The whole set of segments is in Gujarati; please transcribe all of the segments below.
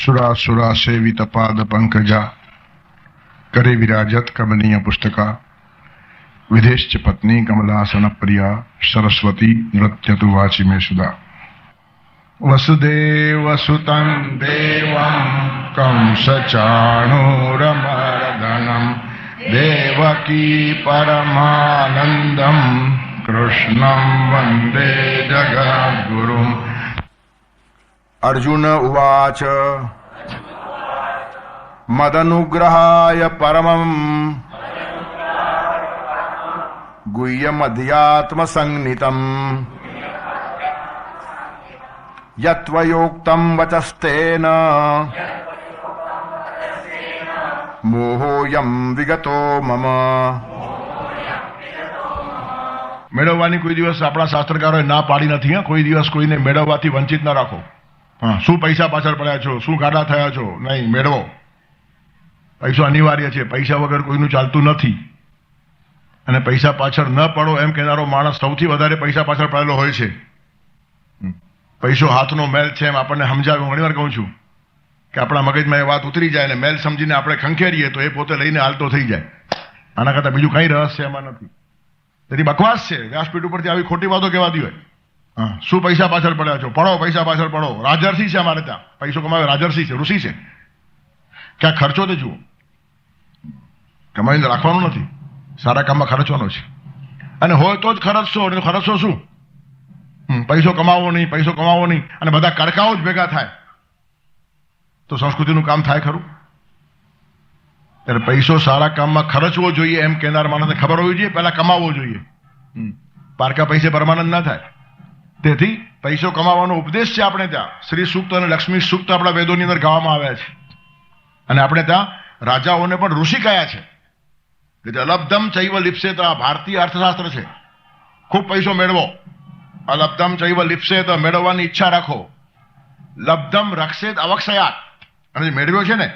सुरासुरा सेवित पाद पंकजा करे विराजत कमनीय पुस्तका विदेश्च पत्नी कमलासन प्रिया सरस्वती नृत्य तु वाचि मे सुधा वसुदेव सुतं देवं कंस चाणूरमर्दनं देवकी परमानंदं कृष्णं वंदे जगद्गुरुम्। अर्जुन उवाच मदनुग्रहाय परमं गुह्यमध्यात्मसंनितं यत्त्वयोक्तं वचस्तेन मोहोऽयं विगतो मम। મેળવવાની કોઈ દિવસ આપણા શાસ્ત્રકારોએ ના પાડી નથી. કોઈ દિવસ કોઈને મેળવવાથી વંચિત ન રાખો. શું પૈસા પાછળ પડ્યા છો, શું ગાડા થયા છો, નહીં, મેળવો. પૈસો અનિવાર્ય છે, પૈસા વગર કોઈનું ચાલતું નથી. અને પૈસા પાછળ ન પડો એમ કહેનારો માણસ સૌથી વધારે પૈસા પાછળ પડેલો હોય છે. પૈસો હાથનો મેલ છે એમ આપણને સમજાવ્યું. ઘણી વાર કહું છું કે આપણા મગજમાં એ વાત ઉતરી જાય ને મેલ સમજીને આપણે ખંખેરીએ તો એ પોતે લઈને હાલતો થઈ જાય. આના કરતાં બીજું કઈ રહસ્ય એમાં નથી. તેથી બકવાસ છે વ્યાસપીઠ ઉપરથી આવી ખોટી વાતો કહેવાતી હોય. શું પૈસા પાછળ પડ્યા છો, પડો, પૈસા પાછળ પડો. રાજર્ષિ છે અમારે ત્યાં, પૈસો કમાવે રાજર્ષિ છે, ઋષિ છે. ક્યાં ખર્ચો તે જુઓ, કમાઈને રાખવાનું નથી, સારા કામમાં ખર્ચવાનો છે. અને હોય તો જ ખર્ચશો. ખર્ચશો શું? પૈસો કમાવો નહીં, પૈસો કમાવો નહીં, અને બધા કડકાઓ જ ભેગા થાય તો સંસ્કૃતિનું કામ થાય ખરું? ત્યારે પૈસો સારા કામમાં ખર્ચવો જોઈએ એમ કહેનાર માણસને ખબર હોવી જોઈએ પહેલા કમાવવો જોઈએ. પારકા પૈસે પરમાનંદ ના થાય. તેથી પૈસો કમાવાનો ઉપદેશ છે આપણે ત્યાં. શ્રી સૂક્ત અને લક્ષ્મી સૂક્ત આપણા વેદોની અંદર ગાવામાં આવ્યા છે. અને આપણે ત્યાં રાજાઓને પણ ઋષિ કયા છે. અલબ્ધમ ચૈવ લિપ્સેત ભારતીય અર્થશાસ્ત્ર છે. ખૂબ પૈસો મેળવો. અલબ્ધમ ચૈવ લિપ્સેત મેળવવાની ઈચ્છા રાખો. લબ્ધમ રક્ષેત અવક્ષયાત, અને જે મેળવ્યો છે ને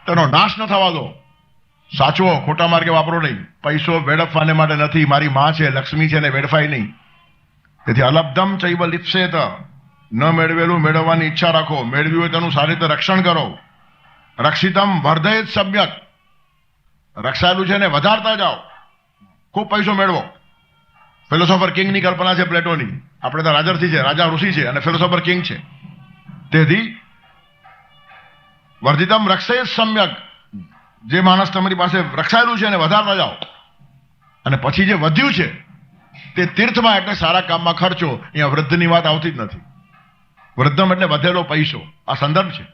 તેનો નાશ ન થવા દો. સાચવો, ખોટા માર્ગે વાપરો નહીં. પૈસો વેડફવાને માટે નથી. મારી માં છે, લક્ષ્મી છે, ને વેડફાય નહીં. તેથી અલબ્ધમ ચૈવ લિપ્સેત, ન મેળવેલું મેળવવાની ઈચ્છા રાખો. મેળવ્યું હોય તેનું સારી રીતે રક્ષણ કરો. રક્ષિતમ વર્ધયેત સમ્યક, રક્ષાયેલું છે ને વધારતા જાઓ. ખૂબ પૈસો મેળવો. ફિલોસોફર કિંગની કલ્પના છે પ્લેટોની. આપણે તો રાજર્ષિ છે, રાજા ઋષિ છે, અને ફિલોસોફર કિંગ છે. તેથી વર્ધિતમ રક્ષેત સમ્યક, જે માણસ તમારી પાસે રક્ષાયેલું છે એને વધારતા જાઓ. અને પછી જે વધ્યું છે તે તીર્થમાં એટલે સારા કામમાં ખર્ચો. અહીંયા વૃદ્ધની વાત આવતી જ નથી. વૃદ્ધમ એટલે વધેલો પૈસો. આ સંદર્ભ છે.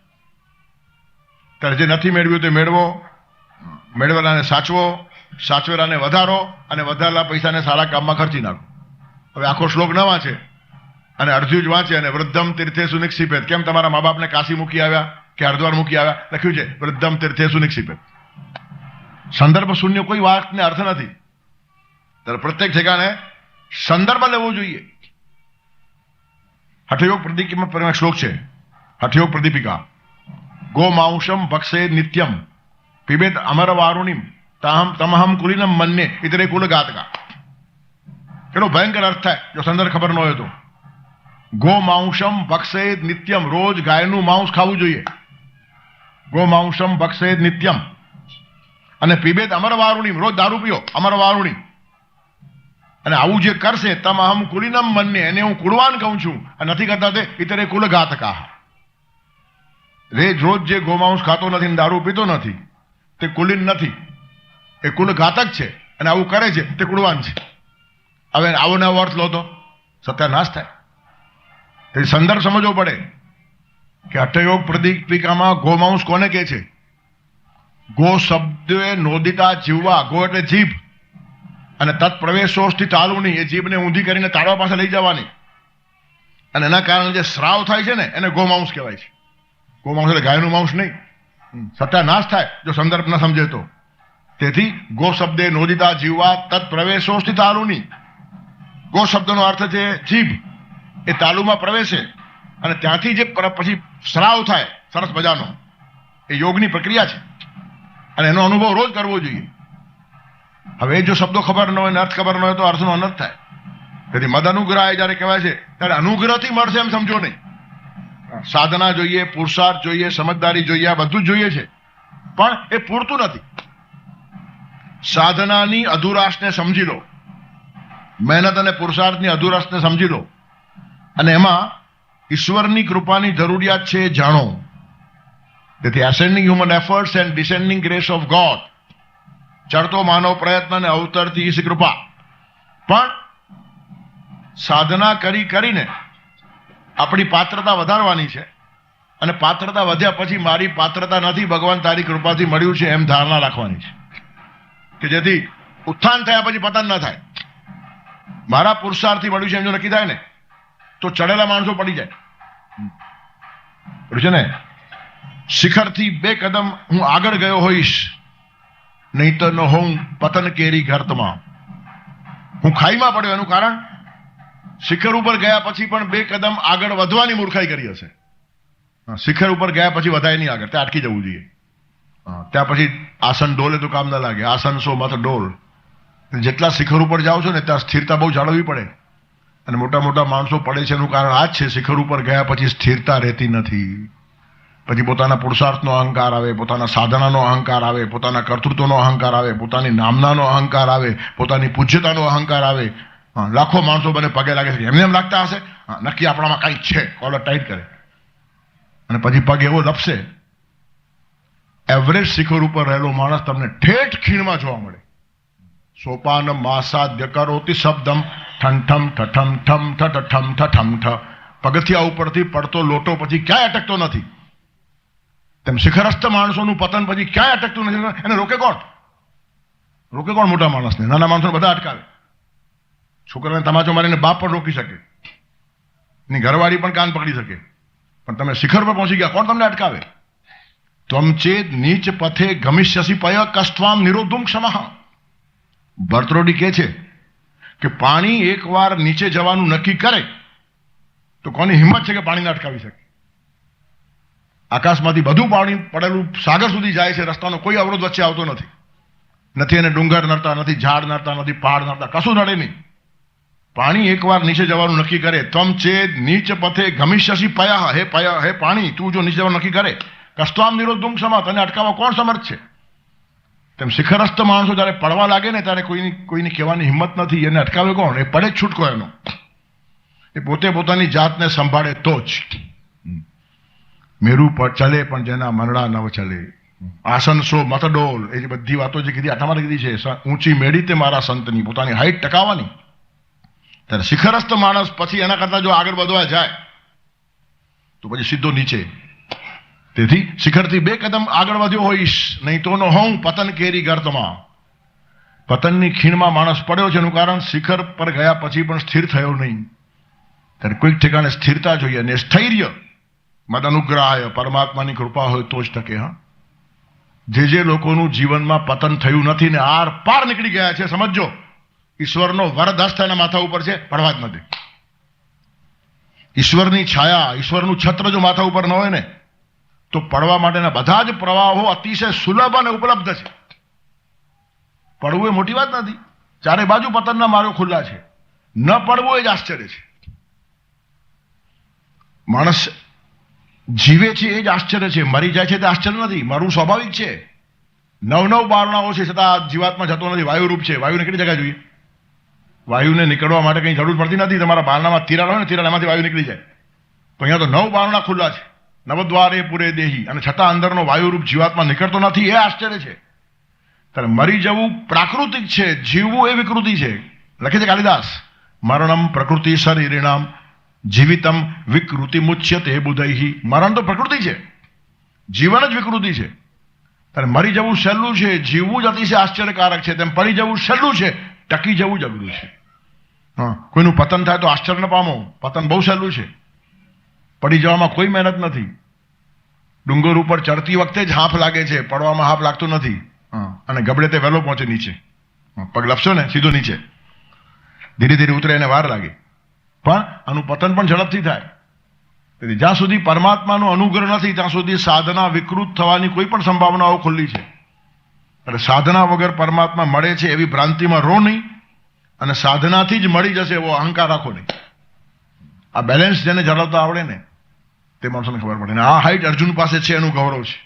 ત્યારે જે નથી મેળવ્યું તે મેળવો, મેળવેલાને સાચવો, સાચવેલાને વધારો, અને વધારેલા પૈસાને સારા કામમાં ખર્ચી નાખો. હવે આખો શ્લોક ન વાંચે અને અડધું જ વાંચે અને વૃદ્ધમ તીર્થેષુ નિક્ષિપેત. કેમ તમારા મા બાપને કાશી મૂકી આવ્યા કે હરિદ્વાર મૂકી આવ્યા? લખ્યું છે વૃદ્ધમ તીર્થેષુ નિક્ષિપેત. સંદર્ભ શૂન્ય કોઈ વાતને અર્થ નથી. ત્યારે પ્રત્યેક ઠેકાણે સંદર્ભ લેવો જોઈએ. હઠયોગ પ્રદીપિકા શ્લોક છે. હઠયોગ પ્રદીપિકા ગો માંસમ ભક્ષે નિત્યમ પિબેત અમર વારુણીમ તમહમ કુલીનમ મન્યે ઇતરે કુલ ગાતકા. કેટલો ભયંકર અર્થ થાય જો સંદર્ભ ખબર ન હોય તો. ગો માંસમ ભક્ષે નિત્યમ, રોજ ગાયનું માંસ ખાવું જોઈએ. ગો માંસમ ભક્ષે નિત્યમ. અને પીબેત અમર વારુણીમ, રોજ દારૂ પીઓ, અમર વારુણી. અને આવું જે કરશે તમહમ કુલીનમ મન્યે, એને હું કુળવાન કહું છું. અને નથી કરતા તે ઇતરે કુલ ઘાતકા. રોજ જે ગોમાંસ ખાતો નથી, દારૂ પીતો નથી, તે કુલીન નથી, એ કુલ ઘાતક છે. અને આવું કરે છે તે કુળવાન છે. હવે આવો નવો અર્થ લો તો સત્યાનાશ થાય. તેથી સંદર્ભ સમજવો પડે કે હઠયોગ પ્રદીપિકામાં ગોમાંસ કોને કહે છે? ગો શબ્દે નોદિતા જીવવા. ગો એટલે જીભ, અને તત્પ્રવેશોષ્ઠી તાલુની, એ જીભને ઊંધી કરીને તાળવા પાસે લઈ જવાની. અને એના કારણે જે સ્રાવ થાય છે ને એને ગોમાંસ કહેવાય છે. ગોમાંસ એટલે ગાયનું માંસ નહીં. સત્યાનાશ થાય જો સંદર્ભ ન સમજે તો. તેથી ગો શબ્દે નોદિતા જીવવા તત્પ્રવેશોષ્ઠી તાલુની. ગો શબ્દનો અર્થ છે જીભ, એ તાલુમાં પ્રવેશે અને ત્યાંથી જે પછી સ્રાવ થાય સરસ મજાનો, એ યોગની પ્રક્રિયા છે. અને એનો અનુભવ રોજ કરવો જોઈએ. હવે જો શબ્દો ખબર ન હોય, અર્થ ખબર ન હોય તો અર્થનો અનર્થ થાય. તેથી મદ અનુગ્રહ જયારે કહેવાય છે ત્યારે અનુગ્રહથી મળશે એમ સમજો નહીં. સાધના જોઈએ, પુરુષાર્થ જોઈએ, સમજદારી જોઈએ, આ બધું જ જોઈએ છે, પણ એ પૂરતું નથી. સાધનાની અધુરાશને સમજી લો, મહેનત અને પુરુષાર્થની અધુરાશને સમજી લો, અને એમાં ઈશ્વરની કૃપાની જરૂરિયાત છે એ જાણો. તેથી ascending human efforts and descending grace of God, ચડતો માનવ પ્રયત્ન અને અવતરતી ઈશ કૃપા. પણ સાધના કરીને આપણી પાત્રતા વધારવાની છે, અને પાત્રતા વધ્યા પછી મારી પાત્રતા નથી, ભગવાન તારી કૃપાથી મળ્યું છે એમ ધારણા રાખવાની છે, કે જેથી ઉત્થાન થયા પછી પતન ન થાય. મારા પુરુષાર્થથી મળ્યું છે એમ જો નક્કી થાય ને તો ચડેલા માણસો પડી જાય. છે ને, શિખરથી 2 કદમ હું આગળ ગયો હોઈશ, નહીં તો ન હોઉં પતન કેરી ગર્તમાં. હું ખાઈમાં પડ્યો, એનું કારણ શિખર ઉપર ગયા પછી પણ 2 કદમ આગળ વધવાની મૂર્ખાઈ કરી હશે. શિખર ઉપર ગયા પછી વધાય નહીં આગળ, ત્યાં અટકી જવું જોઈએ. ત્યાં પછી આસન ડોલે તો કામ ના લાગે, આસન સો મત ડોલ. જેટલા શિખર ઉપર જાઓ છો ને ત્યાં સ્થિરતા બહુ જાળવવી પડે, અને મોટા મોટા માણસો પડે છે એનું કારણ આ જ છે, શિખર ઉપર ગયા પછી સ્થિરતા રહેતી નથી. પછી પોતાના પુરુષાર્થનો અહંકાર આવે, પોતાના સાધનાનો અહંકાર આવે, પોતાના કર્તૃત્વનો અહંકાર આવે, પોતાની નામનાનો અહંકાર આવે, પોતાની પૂજ્યતાનો અહંકાર આવે. લાખો માણસો મને પગે લાગે છે, એમને એમ લાગતા હશે નક્કી આપણામાં કંઈક છે, કોલર ટાઈટ કરે, અને પછી પગ એવો લપસે. એવરેજ શિખર ઉપર રહેલો માણસ તમને ઠેઠ ખીણમાં જોવા મળે. સોપાન માસાદ્ય કરોતિ શબ્દમ ઠંઠમ ઠઠમ ઠમ ઠઠમ ઠઠમ ઠ. પગથિયા ઉપરથી પડતો લોટો પછી ક્યાંય અટકતો નથી, તેમ શિખરસ્થ માણસોનું પતન પછી ક્યાંય અટકતું નથી. એને રોકે કોણ? રોકે કોણ? મોટા માણસને. નાના માણસોને બધા અટકાવે. છોકરાને તમાચો મારીને બાપ પણ રોકી શકે, ની ઘરવાળી પણ કાન પકડી શકે, પણ તમે શિખર પર પહોંચી ગયા, કોણ તમને અટકાવે? ત્વમ ચેદ નીચ પથે ગમિષ્યસી પય કષ્ટવામ નિરોધુમ ક્ષમઃ. ભરતરોડી કહે છે કે પાણી એકવાર નીચે જવાનું નક્કી કરે તો કોની હિંમત છે કે પાણીને અટકાવી શકે? આકાશમાંથી બધું પાણી પડેલું સાગર સુધી જાય છે, રસ્તાનો કોઈ અવરોધ વચ્ચે આવતો નથી. નથી એને ડુંગર નડતા, નથી ઝાડ નડતા, નથી પહાડ નડતા, કશું નડે નહીં. પાણી એકવાર નીચે જવાનું નક્કી કરે, ત્વમ ચેદ નીચ પથે ગમિષ્યસી પયઃ. હે પાણી, તું જો નીચે જવાનું નક્કી કરે, કષ્ટવામ નિરોધુમ ક્ષમઃ, તને અટકાવવા કોણ સમર્થ છે? તેમ શિખરસ્થ માણસો જયારે પડવા લાગે ને ત્યારે કોઈની કહેવાની હિંમત નથી. એને અટકાવે કોણ? એ પડે જ છૂટકો એનો. એ પોતે પોતાની જાતને સંભાળે તો જ. મેરું પર ચલે પણ જેના મનડા નવ ચલે. આસન સો મત ડોલ. એ જે બધી વાતો જે કીધી આઠામાં કીધી છે, ઊંચી મેળી તે મારા સંતની, પોતાની હાઈટ ટકાવવાની. ત્યારે શિખરસ્થ માણસ પછી એના કરતા જો આગળ વધવા જાય તો પછી સીધો નીચે. તેથી શિખરથી 2 કદમ આગળ વધ્યો હોઈશ, નહીં તો ન હોઉં પતન કેરી ગર્તમાં. પતનની ખીણમાં માણસ પડ્યો છે, એનું કારણ શિખર પર ગયા પછી પણ સ્થિર થયો નહીં. ત્યારે કોઈક ઠેકાણે સ્થિરતા જોઈએ, અને સ્થૈર્ય મદ અનુગ્રહાય, પરમાત્માની કૃપા હોય તો જ ટકે. હા, જે લોકોનું જીવનમાં પતન થયું નથી ને આર પાર નીકળી ગયા છે, સમજો ઈશ્વરનો વરદસ્ત એના માથા ઉપર છે, પડવા જ નથી. ઈશ્વરની છાયા, ઈશ્વરનું છત્ર જો માથા ઉપર ન હોય ને તો પડવા માટેના બધા જ પ્રવાહો અતિશય સુલભ અને ઉપલબ્ધ છે. પડવું એ મોટી વાત નથી, ચારે બાજુ પતનના માર્ગો ખુલ્લા છે. ન પડવું એ જ આશ્ચર્ય છે. માણસ જીવે છે એ જ આશ્ચર્ય છે, મરી જાય છે તે આશ્ચર્ય નથી. મરવું સ્વાભાવિક છે. 9 બારણાઓ છે છતાં જીવાત્મા જતો નથી. વાયુરૂપ છે. વાયુને કેટલી જગ્યા જોઈએ? વાયુને નીકળવા માટે કંઈ જરૂર પડતી નથી. તમારા બારણામાં તિરાડ હોય ને, તિરાડ એમાંથી વાયુ નીકળી જાય. તો અહીંયા તો 9 બારણા ખુલ્લા છે, નવદ્વારે પૂરે દેહી, અને છતાં અંદરનો વાયુરૂપ જીવાત્મા નીકળતો નથી. એ આશ્ચર્ય છે. ત્યારે મરી જવું પ્રાકૃતિક છે, જીવવું એ વિકૃતિ છે. લખે છે કાલિદાસ, મરણમ પ્રકૃતિ શરીરિણામ જીવિતમ વિકૃતિ મુચ્યતે બુધૈહી. મરણ તો પ્રકૃતિ છે, જીવન જ વિકૃતિ છે. ત્યારે મરી જવું સહેલું છે, જીવવું જ અતિશય આશ્ચર્યકારક છે. તેમ પડી જવું સહેલું છે, ટકી જવું જ અઘરું છે. કોઈનું પતન થાય તો આશ્ચર્ય ન પામો. પતન બહુ સહેલું છે, પડી જવામાં કોઈ મહેનત નથી. ડુંગર ઉપર ચડતી વખતે જ હાફ લાગે છે, પડવામાં હાફ લાગતો નથી. અને ગબડે તે વહેલો પહોંચે નીચે. પગ લપસો ને સીધો નીચે, ધીરે ધીરે ઉતરે એને વાર લાગે, પણ આનું પતન પણ ઝડપથી થાય. તેથી જ્યાં સુધી પરમાત્માનો અનુગ્રહ નથી ત્યાં સુધી સાધના વિકૃત થવાની કોઈ પણ સંભાવનાઓ ખુલ્લી છે. એટલે સાધના વગર પરમાત્મા મળે છે એવી ભ્રાંતિમાં રો નહીં, અને સાધનાથી જ મળી જશે એવો અહંકાર રાખો નહીં. આ બેલેન્સ જેને જાળવતા આવડે ને તે માણસોને ખબર પડે. અને આ હાઈટ અર્જુન પાસે છે એનું ગૌરવ છે.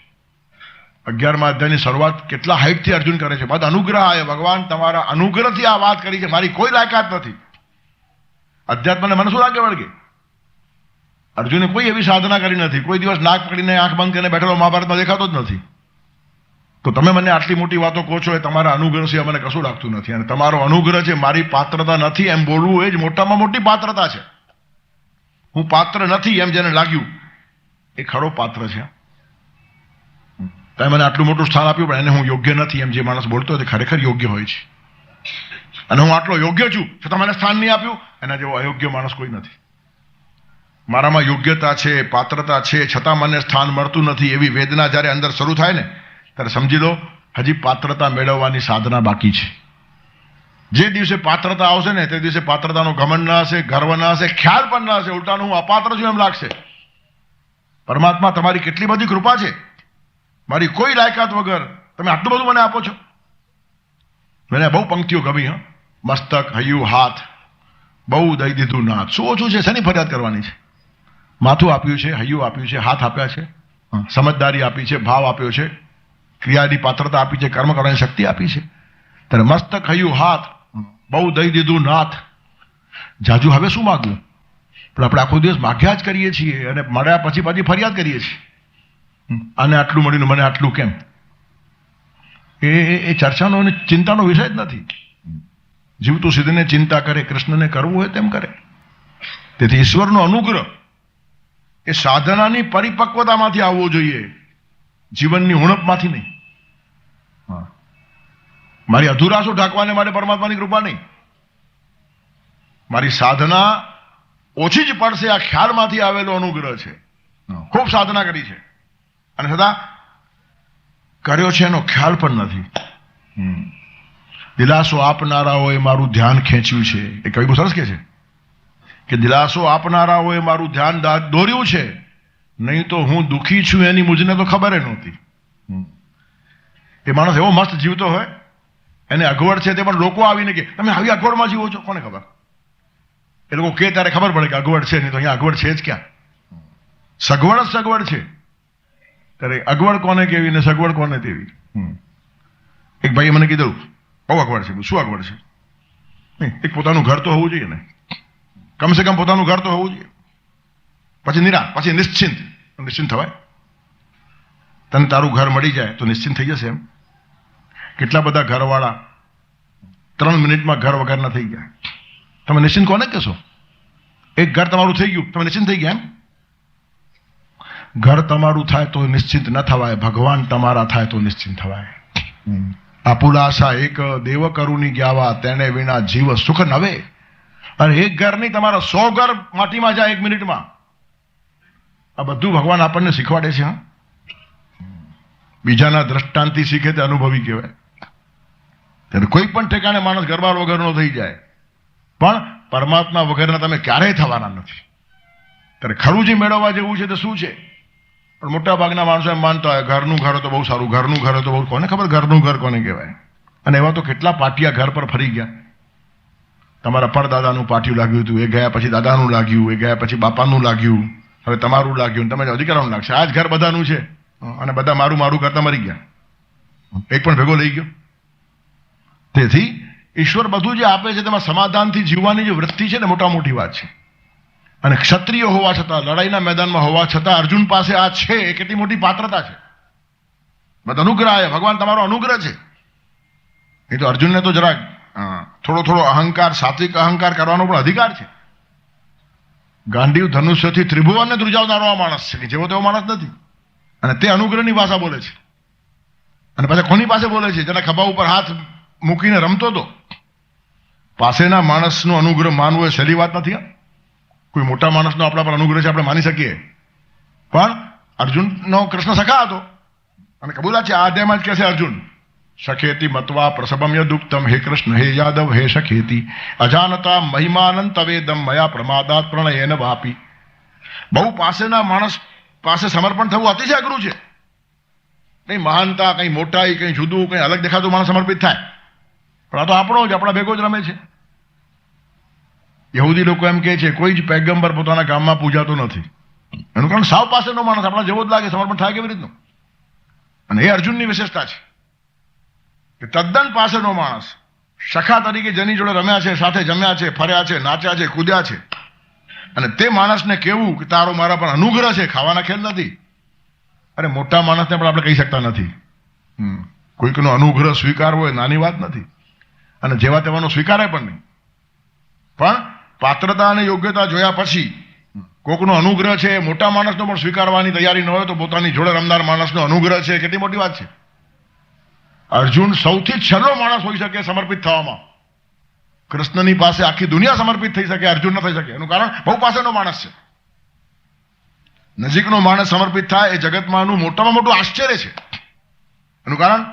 11મા અધ્યાયની શરૂઆત કેટલા હાઈટથી અર્જુન કરે છે. બાદ અનુગ્રહ આવે, ભગવાન તમારા અનુગ્રહથી આ વાત કરી છે, મારી કોઈ લાયકાત નથી. અધ્યાત્મને મને શું લાગે વળગે? અર્જુને કોઈ એવી સાધના કરી નથી, કોઈ દિવસ નાક પકડીને આંખ બંધ કરીને બેઠેલો મહાભારતમાં દેખાતો જ નથી. તો તમે મને આટલી મોટી વાતો કહો છો, એ તમારા અનુગ્રહ સિવાય મને કશું લાગતું નથી. અને તમારો અનુગ્રહ છે, મારી પાત્રતા નથી એમ બોલવું એ જ મોટામાં મોટી પાત્રતા છે. હું પાત્ર નથી એમ જેને લાગ્યું એ ખરો પાત્ર છે. તમે મને આટલું મોટું સ્થાન આપ્યું, પણ એને હું યોગ્ય નથી એમ જે માણસ બોલતો હોય તે ખરેખર યોગ્ય હોય છે. અને હું આટલો યોગ્ય છું છતાં મને સ્થાન નહીં આપ્યું, એના જેવો અયોગ્ય માણસ કોઈ નથી. મારામાં યોગ્યતા છે, પાત્રતા છે, છતાં મને સ્થાન મળતું નથી, એવી વેદના જ્યારે અંદર શરૂ થાય ને ત્યારે સમજી લો હજી પાત્રતા મેળવવાની સાધના બાકી છે. જે દિવસે પાત્રતા આવશે ને તે દિવસે પાત્રતાનો ઘમંડ ના હશે, ગર્વ ના હશે, ખ્યાલ પણ ના હશે. ઉલટાનું હું અપાત્ર છું એમ લાગશે. પરમાત્મા તમારી કેટલી બધી કૃપા છે, મારી કોઈ લાયકાત વગર તમે આટલું બધું મને આપો છો. મને બહુ પંક્તિઓ ગમી. મસ્તક, હૈયું, હાથ, બહુ દઈ દીધું નાથ. શું ઓછું છે? શેની ફરિયાદ કરવાની છે? માથું આપ્યું છે, હૈયું આપ્યું છે, હાથ આપ્યા છે, સમજદારી આપી છે, ભાવ આપ્યો છે, ક્રિયાની પાત્રતા આપી છે, કર્મ કરવાની શક્તિ આપી છે. ત્યારે મસ્તક, હૈયું, હાથ, બહુ દઈ દીધું નાથ. જાજુ હવે શું માગવું? પણ આપણે આખો દિવસ માગ્યા જ કરીએ છીએ અને મળ્યા પછી પાછી ફરિયાદ કરીએ છીએ. આને આટલું મળ્યું, મને આટલું કેમ? એ ચર્ચાનો અને ચિંતાનો વિષય જ નથી. જીવતું સિદ્ધને ચિંતા કરે, કૃષ્ણને કરવું હોય તેમ કરે. તેથી ઈશ્વરનો અનુગ્રહ એ સાધનાની પરિપક્વતામાંથી આવવો જોઈએ, જીવનની ઉણપમાંથી નહીં. મારી અધુરાશો ઢાંકવાને માટે પરમાત્માની કૃપા નહીં. મારી સાધના ઓછી જ પડશે આ ખ્યાલમાંથી આવેલો અનુગ્રહ છે. ખૂબ સાધના કરી છે અને છતાં કર્યો છે એનો ખ્યાલ પણ નથી. દિલાસો આપનારાઓએ મારું ધ્યાન ખેંચ્યું છે. એ કવિ બહુ સરસ કહે છે કે દિલાસો આપનારાઓએ મારું ધ્યાન દોર્યું છે, નહીં તો હું દુઃખી છું એની મુજને તો ખબર નહોતી. એ માણસ એવો મસ્ત જીવતો હોય, એને અગવડ છે તે પણ લોકો આવીને કે તમે આવી અગવડમાં જીવો છો, કોને ખબર? એ લોકો કે ત્યારે ખબર પડે કે અગવડ છે, નહીં તો અહીંયા અગવડ છે જ ક્યાં? સગવડ જ સગવડ છે. ત્યારે અગવડ કોને કેવી ને સગવડ કોને તેવી. એક ભાઈએ મને કીધું બહુ અગવડ છે. શું અગવડ છે? નહીં, એક પોતાનું ઘર તો હોવું જોઈએ ને, કમસે કમ પોતાનું ઘર તો હોવું જોઈએ. પછી નિશ્ચિંત થવાય. તને તારું ઘર મળી જાય તો નિશ્ચિંત થઈ જશે એમ. કેટલા બધા ઘરવાળા 3 મિનિટમાં ઘર વગરના થઈ ગયા. તમે નિશ્ચિંત કોને કહેશો? એક ઘર તમારું થઈ ગયું, તમે નિશ્ચિંત થઈ ગયા એમ? ઘર તમારું થાય તો નિશ્ચિંત ન થવાય, ભગવાન તમારા થાય તો નિશ્ચિંત થવાય. આપુલાશા એક દેવ કરુની ગ્યાવા, તેને વિના જીવ સુખ નવે. અને એક ઘર નહીં, તમારા 100 ઘર માટીમાં જાય 1 મિનિટમાં. આ બધું ભગવાન આપણને શીખવાડે છે. બીજાના દ્રષ્ટાંતથી શીખે તે અનુભવી કહેવાય. ત્યારે કોઈ પણ ઠેકાણે માણસ ગરબાર વગરનો થઈ જાય, પણ પરમાત્મા વગરના તમે ક્યારેય થવાના નથી. ત્યારે ખરું જે મેળવવા જેવું છે તે શું છે? પણ મોટા ભાગના માણસો એમ માનતા હોય ઘરનું ઘર તો બહુ સારું, ઘરનું ઘર તો બહુ. કોને ખબર ઘરનું ઘર કોને કહેવાય? અને એવા તો કેટલા પાટિયા ઘર પર ફરી ગયા. તમારા પરદાદાનું પાટિયું લાગ્યું હતું, એ ગયા પછી દાદાનું લાગ્યું, એ ગયા પછી બાપાનું લાગ્યું, હવે તમારું લાગ્યું, તમે અધિકારનું લાગશે. આ જ ઘર બધાનું છે અને બધા મારું મારું કરતા મરી ગયા, એક પણ ભેગો લઈ ગયો. તેથી ઈશ્વર બધું જે આપે છે તેમાં સમાધાનથી જીવવાની જે વૃત્તિ છે ને મોટા મોટી વાત છે. અને ક્ષત્રિય હોવા છતાં, લડાઈના મેદાનમાં હોવા છતાં અર્જુન પાસે આ છે, એ કેટલી મોટી પાત્રતા છે. બધા અનુગ્રહ આવે, ભગવાન તમારો અનુગ્રહ છે. એ તો અર્જુનને તો જરાક થોડો અહંકાર, સાત્વિક અહંકાર કરવાનો પણ અધિકાર છે. ગાંડીવ ધનુષ્યથી ત્રિભુવનને ધ્રુજાવનારો આ માણસ છે કે જેવો તેવો માણસ નથી. અને તે અનુગ્રહની ભાષા બોલે છે. અને પાછા કોની પાસે બોલે છે? જેના ખભા ઉપર હાથ મૂકીને રમતો હતો. પાસેના માણસનો અનુગ્રહ માનવો એ સહેલી વાત નથી. કોઈ મોટા માણસનો આપણા પર અનુગ્રહ છે આપણે માની શકીએ, પણ અર્જુનનો કૃષ્ણ સખા હતો અને કબૂલાત છે. આ અધ્યાયમાં જ કહે છે અર્જુન, સખેતી મત્વા પ્રસભમ યદુક્તમ, હે કૃષ્ણ હે યાદવ હે સખેતી, અજાનતા મહિમાનંત વેદમ મયા પ્રમાદાત પ્રણયેન વાપી. બહુ પાસેના માણસ પાસે સમર્પણ થવું અતિશય અઘરું છે. કંઈ મહાનતા, કંઈ મોટાઈ, કંઈ જુદું, કંઈ અલગ દેખાતું માણસ સમર્પિત થાય, પણ આ તો આપણો જ, આપણા ભેગો જ રમે છે. યહૂદી લોકો એમ કહે છે કોઈ જ પૈગંબર પોતાના ગામમાં પૂજાતો નથી. એનું કારણ સાવ પાસેનો માણસ આપણા જેવો જ લાગે, સમર્પણ થાય કેવી રીતનું? અને એ અર્જુનની વિશેષતા છે કે તદ્દન પાસેનો માણસ, સખા તરીકે જેની જોડે રમ્યા છે, સાથે જમ્યા છે, ફર્યા છે, નાચ્યા છે, કૂદ્યા છે, અને તે માણસને કેવું કે તારો મારા પર અનુગ્રહ છે, ખાવાના ખેલ નથી. અરે મોટા માણસને પણ આપણે કહી શકતા નથી. કોઈકનો અનુગ્રહ સ્વીકારવો એ નાની વાત નથી, અને જેવા તેવાનો સ્વીકારાય પણ નહીં. પણ પાત્રતા અને યોગ્યતા જોયા પછી કોકનો અનુગ્રહ છે, મોટા માણસનો પણ સ્વીકારવાની તૈયારી ન હોય તો પોતાની જોડે રમનાર માણસનો અનુગ્રહ છે, કેટલી મોટી વાત છે. અર્જુન સૌથી છેલ્લો માણસ હોઈ શકે સમર્પિત થવામાં. કૃષ્ણની પાસે આખી દુનિયા સમર્પિત થઈ શકે, અર્જુન ન થઈ શકે. એનું કારણ બહુ પાસેનો માણસ છે. નજીકનો માણસ સમર્પિત થાય એ જગતમાંનું મોટામાં મોટું આશ્ચર્ય છે. એનું કારણ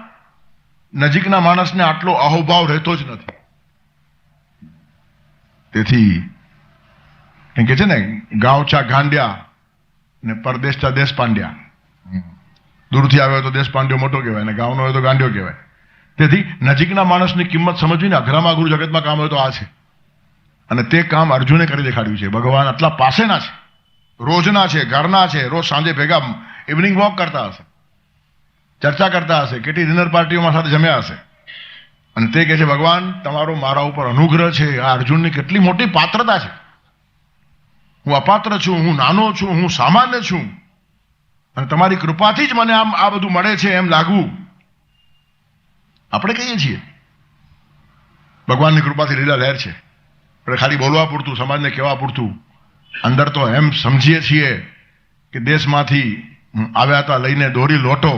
નજીકના માણસને આટલો અહોભાવ રહેતો જ નથી. તેથી એમ કે છે ને, ગાંવચા ગાંડ્યા ને પરદેશચા દેશ પાંડ્યા. દૂરથી આવ્યો તો દેશ પાંડ્યો મોટો કહેવાય, ને ગાંવનો હોય તો ગાંડ્યો કહેવાય. તેથી નજીકના માણસની કિંમત સમજવીને અઘરામાં અઘરું જગતમાં કામ હોય તો આ છે. અને તે કામ અર્જુને કરી દેખાડ્યું છે. ભગવાન આટલા પાસેના છે, રોજના છે, ઘરના છે, રોજ સાંજે ભેગા ઇવનિંગ વોક કરતા હશે, ચર્ચા કરતા હશે, કેટલી ડિનર પાર્ટીઓમાં સાથે જમ્યા હશે, અને તે કહે છે ભગવાન તમારો મારા ઉપર અનુગ્રહ છે. આ અર્જુનની કેટલી મોટી પાત્રતા છે. હું અપાત્ર છું, હું નાનો છું, હું સામાન્ય છું, અને તમારી કૃપાથી જ મને આમ આ બધું મળે છે એમ લાગવું. આપણે કહીએ છીએ ભગવાનની કૃપાથી લીલા લહેર છે, આપણે ખાલી બોલવા પૂરતું, સમાજને કહેવા પૂરતું. અંદર તો એમ સમજીએ છીએ કે દેશમાંથી આવ્યા હતા લઈને દોરી લોટો,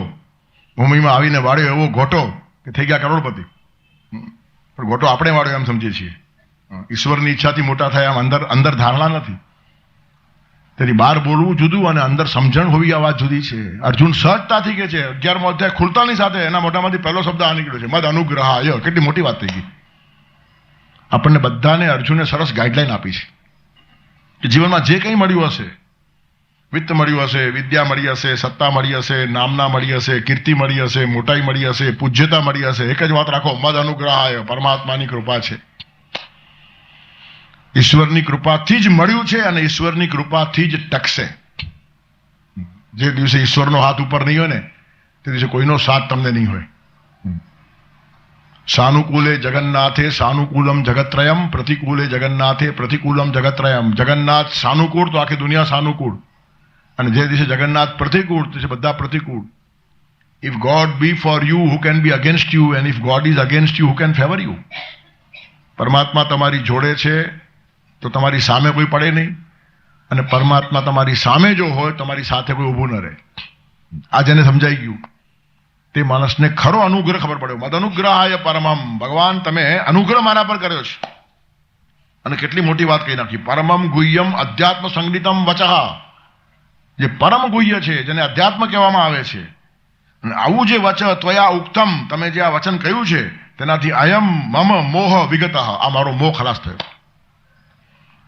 ભૂમિમાં આવીને વાળ્યો એવો ગોટો કે થઈ ગયા કરોડપતિ. પણ ગોટો આપણે વાળ્યો એમ સમજીએ છીએ. ઈશ્વરની ઈચ્છાથી મોટા થયા એમ અંદર ધારણા નથી. તેથી બહાર બોલવું જુદું અને અંદર સમજણ હોવી આ વાત જુદી છે. અર્જુન સહજતાથી કે છે, 11મો અધ્યાય ખુલતાની સાથે એના મોઢામાંથી પહેલો શબ્દ આ નીકળ્યો છે, મદ અનુગ્રહાય. કેટલી મોટી વાત થઈ ગઈ. આપણને બધાને અર્જુને સરસ ગાઈડલાઈન આપી છે કે જીવનમાં જે કંઈ મળ્યું હશે, વિત્ત મળ્યું હશે, વિદ્યા મળી હશે, સત્તા મળી હશે, નામના મળી હશે, કીર્તિ મળી હશે, મોટાઈ મળી હશે, પૂજ્યતા મળી હશે, એક જ વાત રાખો, મદ અનુગ્રહાય, પરમાત્માની કૃપા છે. ઈશ્વરની કૃપાથી જ મળ્યું છે અને ઈશ્વરની કૃપાથી જ ટકશે. જે દિવસે ઈશ્વરનો હાથ ઉપર નહીં હોય ને તે દિવસે કોઈનો સાથ તમને નહીં હોય. સાનુકૂલે જગન્નાથે સાનુકૂલમ જગત્રયમ, પ્રતિકૂલે જગન્નાથે પ્રતિકૂલમ જગત્રયમ. જગન્નાથ સાનુકૂળ તો આખી દુનિયા સાનુકૂળ, અને જે દિવસે જગન્નાથ પ્રતિકૂળ તે બધા પ્રતિકૂળ. If God be for you who can be against you, and if God is against you who can favour you. પરમાત્મા તમારી જોડે છે તો તમારી સામે કોઈ પડે નહીં, અને પરમાત્મા તમારી સામે જો હોય તમારી સાથે કોઈ ઊભું ન રહે. આ જેને સમજાઈ ગયું તે માણસને ખરો અનુગ્રહ ખબર પડ્યો. મદ અનુગ્રહાય પરમમ. ભગવાન તમે અનુગ્રહ મારા પર કર્યો છે. અને કેટલી મોટી વાત કહી નાખી, પરમમ ગુહ્યમ અધ્યાત્મ સંગીતમ વચઃ. જે પરમ ગુહ્ય છે, જેને અધ્યાત્મ કહેવામાં આવે છે, અને આવું જે વચ ત્વયા ઉક્તમ, તમે જે આ વચન કહ્યું છે તેનાથી અયમ મમ મોહ વિગત, આ મારો મોહ ખલાસ થયો.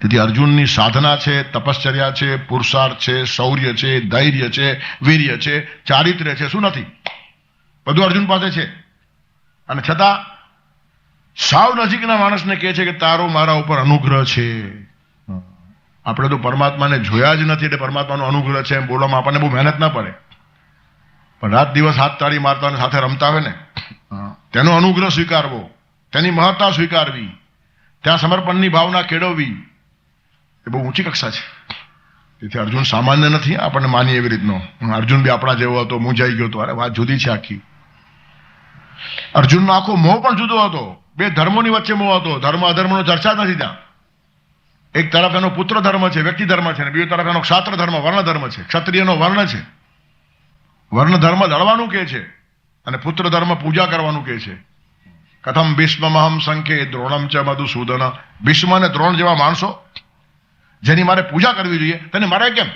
તેથી અર્જુનની સાધના છે, તપશ્ચર્યા છે, પુરુષાર્થ છે, શૌર્ય છે, ધૈર્ય છે, વીર્ય છે, ચારિત્ર્ય છે, શું નથી બધું અર્જુન પાસે છે. અને છતાં સાવ નજીકના માણસને કહે છે કે તારો મારા ઉપર અનુગ્રહ છે. આપણે તો પરમાત્માને જોયા જ નથી એટલે પરમાત્માનો અનુગ્રહ છે એમ બોલવામાં આપણને બહુ મહેનત ના પડે. પણ રાત દિવસ હાથ તાળી મારતા અને સાથે રમતા હોય ને, તેનો અનુગ્રહ સ્વીકારવો, તેની મહત્તા સ્વીકારવી, ત્યાં સમર્પણની ભાવના કેળવવી, એ બહુ ઊંચી કક્ષા છે. તેથી અર્જુન સામાન્ય નથી, આપણને માનીએ એવી રીતનો. અર્જુન બી આપણા જેવો હતો, મૂંઝાઈ ગયો હતો. અરે વાત જુદી છે આખી. અર્જુનનો આખો મોહ પણ જુદો હતો. બે ધર્મોની વચ્ચે મોહ હતો. ધર્મ અધર્મનો ચર્ચા જ નથી ત્યાં. એક તરફ એનો પુત્ર ધર્મ છે, વ્યક્તિ ધર્મ છે, અને બીજો તરફ એનો ક્ષાત્ર ધર્મ, વર્ણ ધર્મ છે. ક્ષત્રિયનો વર્ણ છે, વર્ણ ધર્મ લડવાનું કહે છે, અને પુત્ર ધર્મ પૂજા કરવાનું કહે છે. કથમ ભીષ્મહમ સંખ્યે દ્રોણમ ચ મધુસૂદન. ભીષ્મ અને દ્રોણ જેવા માણસો જેની મારે પૂજા કરવી જોઈએ તેને મારે કેમ?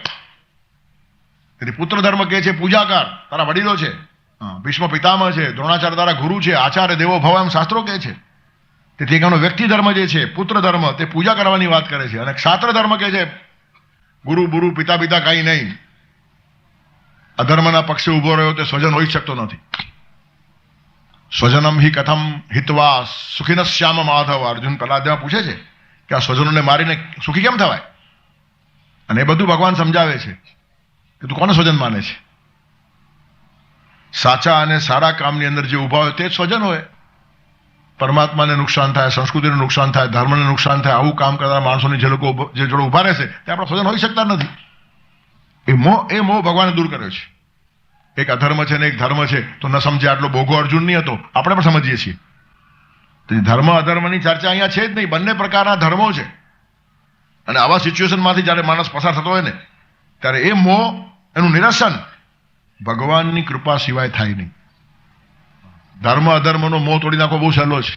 તેથી પુત્ર ધર્મ કહે છે પૂજા કર, તારા વડીલો છે. ભીષ્મ પિતામહ છે, દ્રોણાચાર્ય તારા ગુરુ છે, આચાર્ય દેવો ભવ એમ શાસ્ત્રો કહે છે. તેથી એનો વ્યક્તિ ધર્મ જે છે, પુત્ર ધર્મ, તે પૂજા કરવાની વાત કરે છે. અને ક્ષાત્ર ધર્મ કહે છે ગુરુ બુરુ પિતા પિતા કાંઈ નહીં. અધર્મના પક્ષે ઉભો રહ્યો તે સ્વજન હોઈ શકતો નથી. સ્વજનમ હિ કથમ હિત્વા સુખિનશ્યામ માધવ. અર્જુન પ્રહલાદમાં પૂછે છે કે આ સ્વજનોને મારીને સુખી કેમ થવાય? અને એ બધું ભગવાન સમજાવે છે કે તું કોને સ્વજન માને છે. સાચા અને સારા કામની અંદર જે ઊભા હોય તે જ સ્વજન હોય. પરમાત્માને નુકસાન થાય, સંસ્કૃતિને નુકસાન થાય, ધર્મને નુકસાન થાય, આવું કામ કરનારા માણસોની જે લોકો જે જોડે ઊભા રહેશે તે આપણા સ્વજન હોઈ શકતા નથી. એ મોહ ભગવાને દૂર કર્યો છે. એક અધર્મ છે ને એક ધર્મ છે તો ન સમજે આટલો બોગો અર્જુન નહીં હતો, આપણે પણ સમજીએ છીએ. ધર્મ અધર્મની ચર્ચા અહીંયા છે જ નહીં. બંને પ્રકારના ધર્મો છે અને આવા સિચ્યુએશનમાંથી જ્યારે માણસ પસાર થતો હોય ને ત્યારે એ મોહ, એનું નિરસન ભગવાનની કૃપા સિવાય થાય નહીં. ધર્મ અધર્મનો મોહ તોડી નાખવો બહુ સહેલો છે.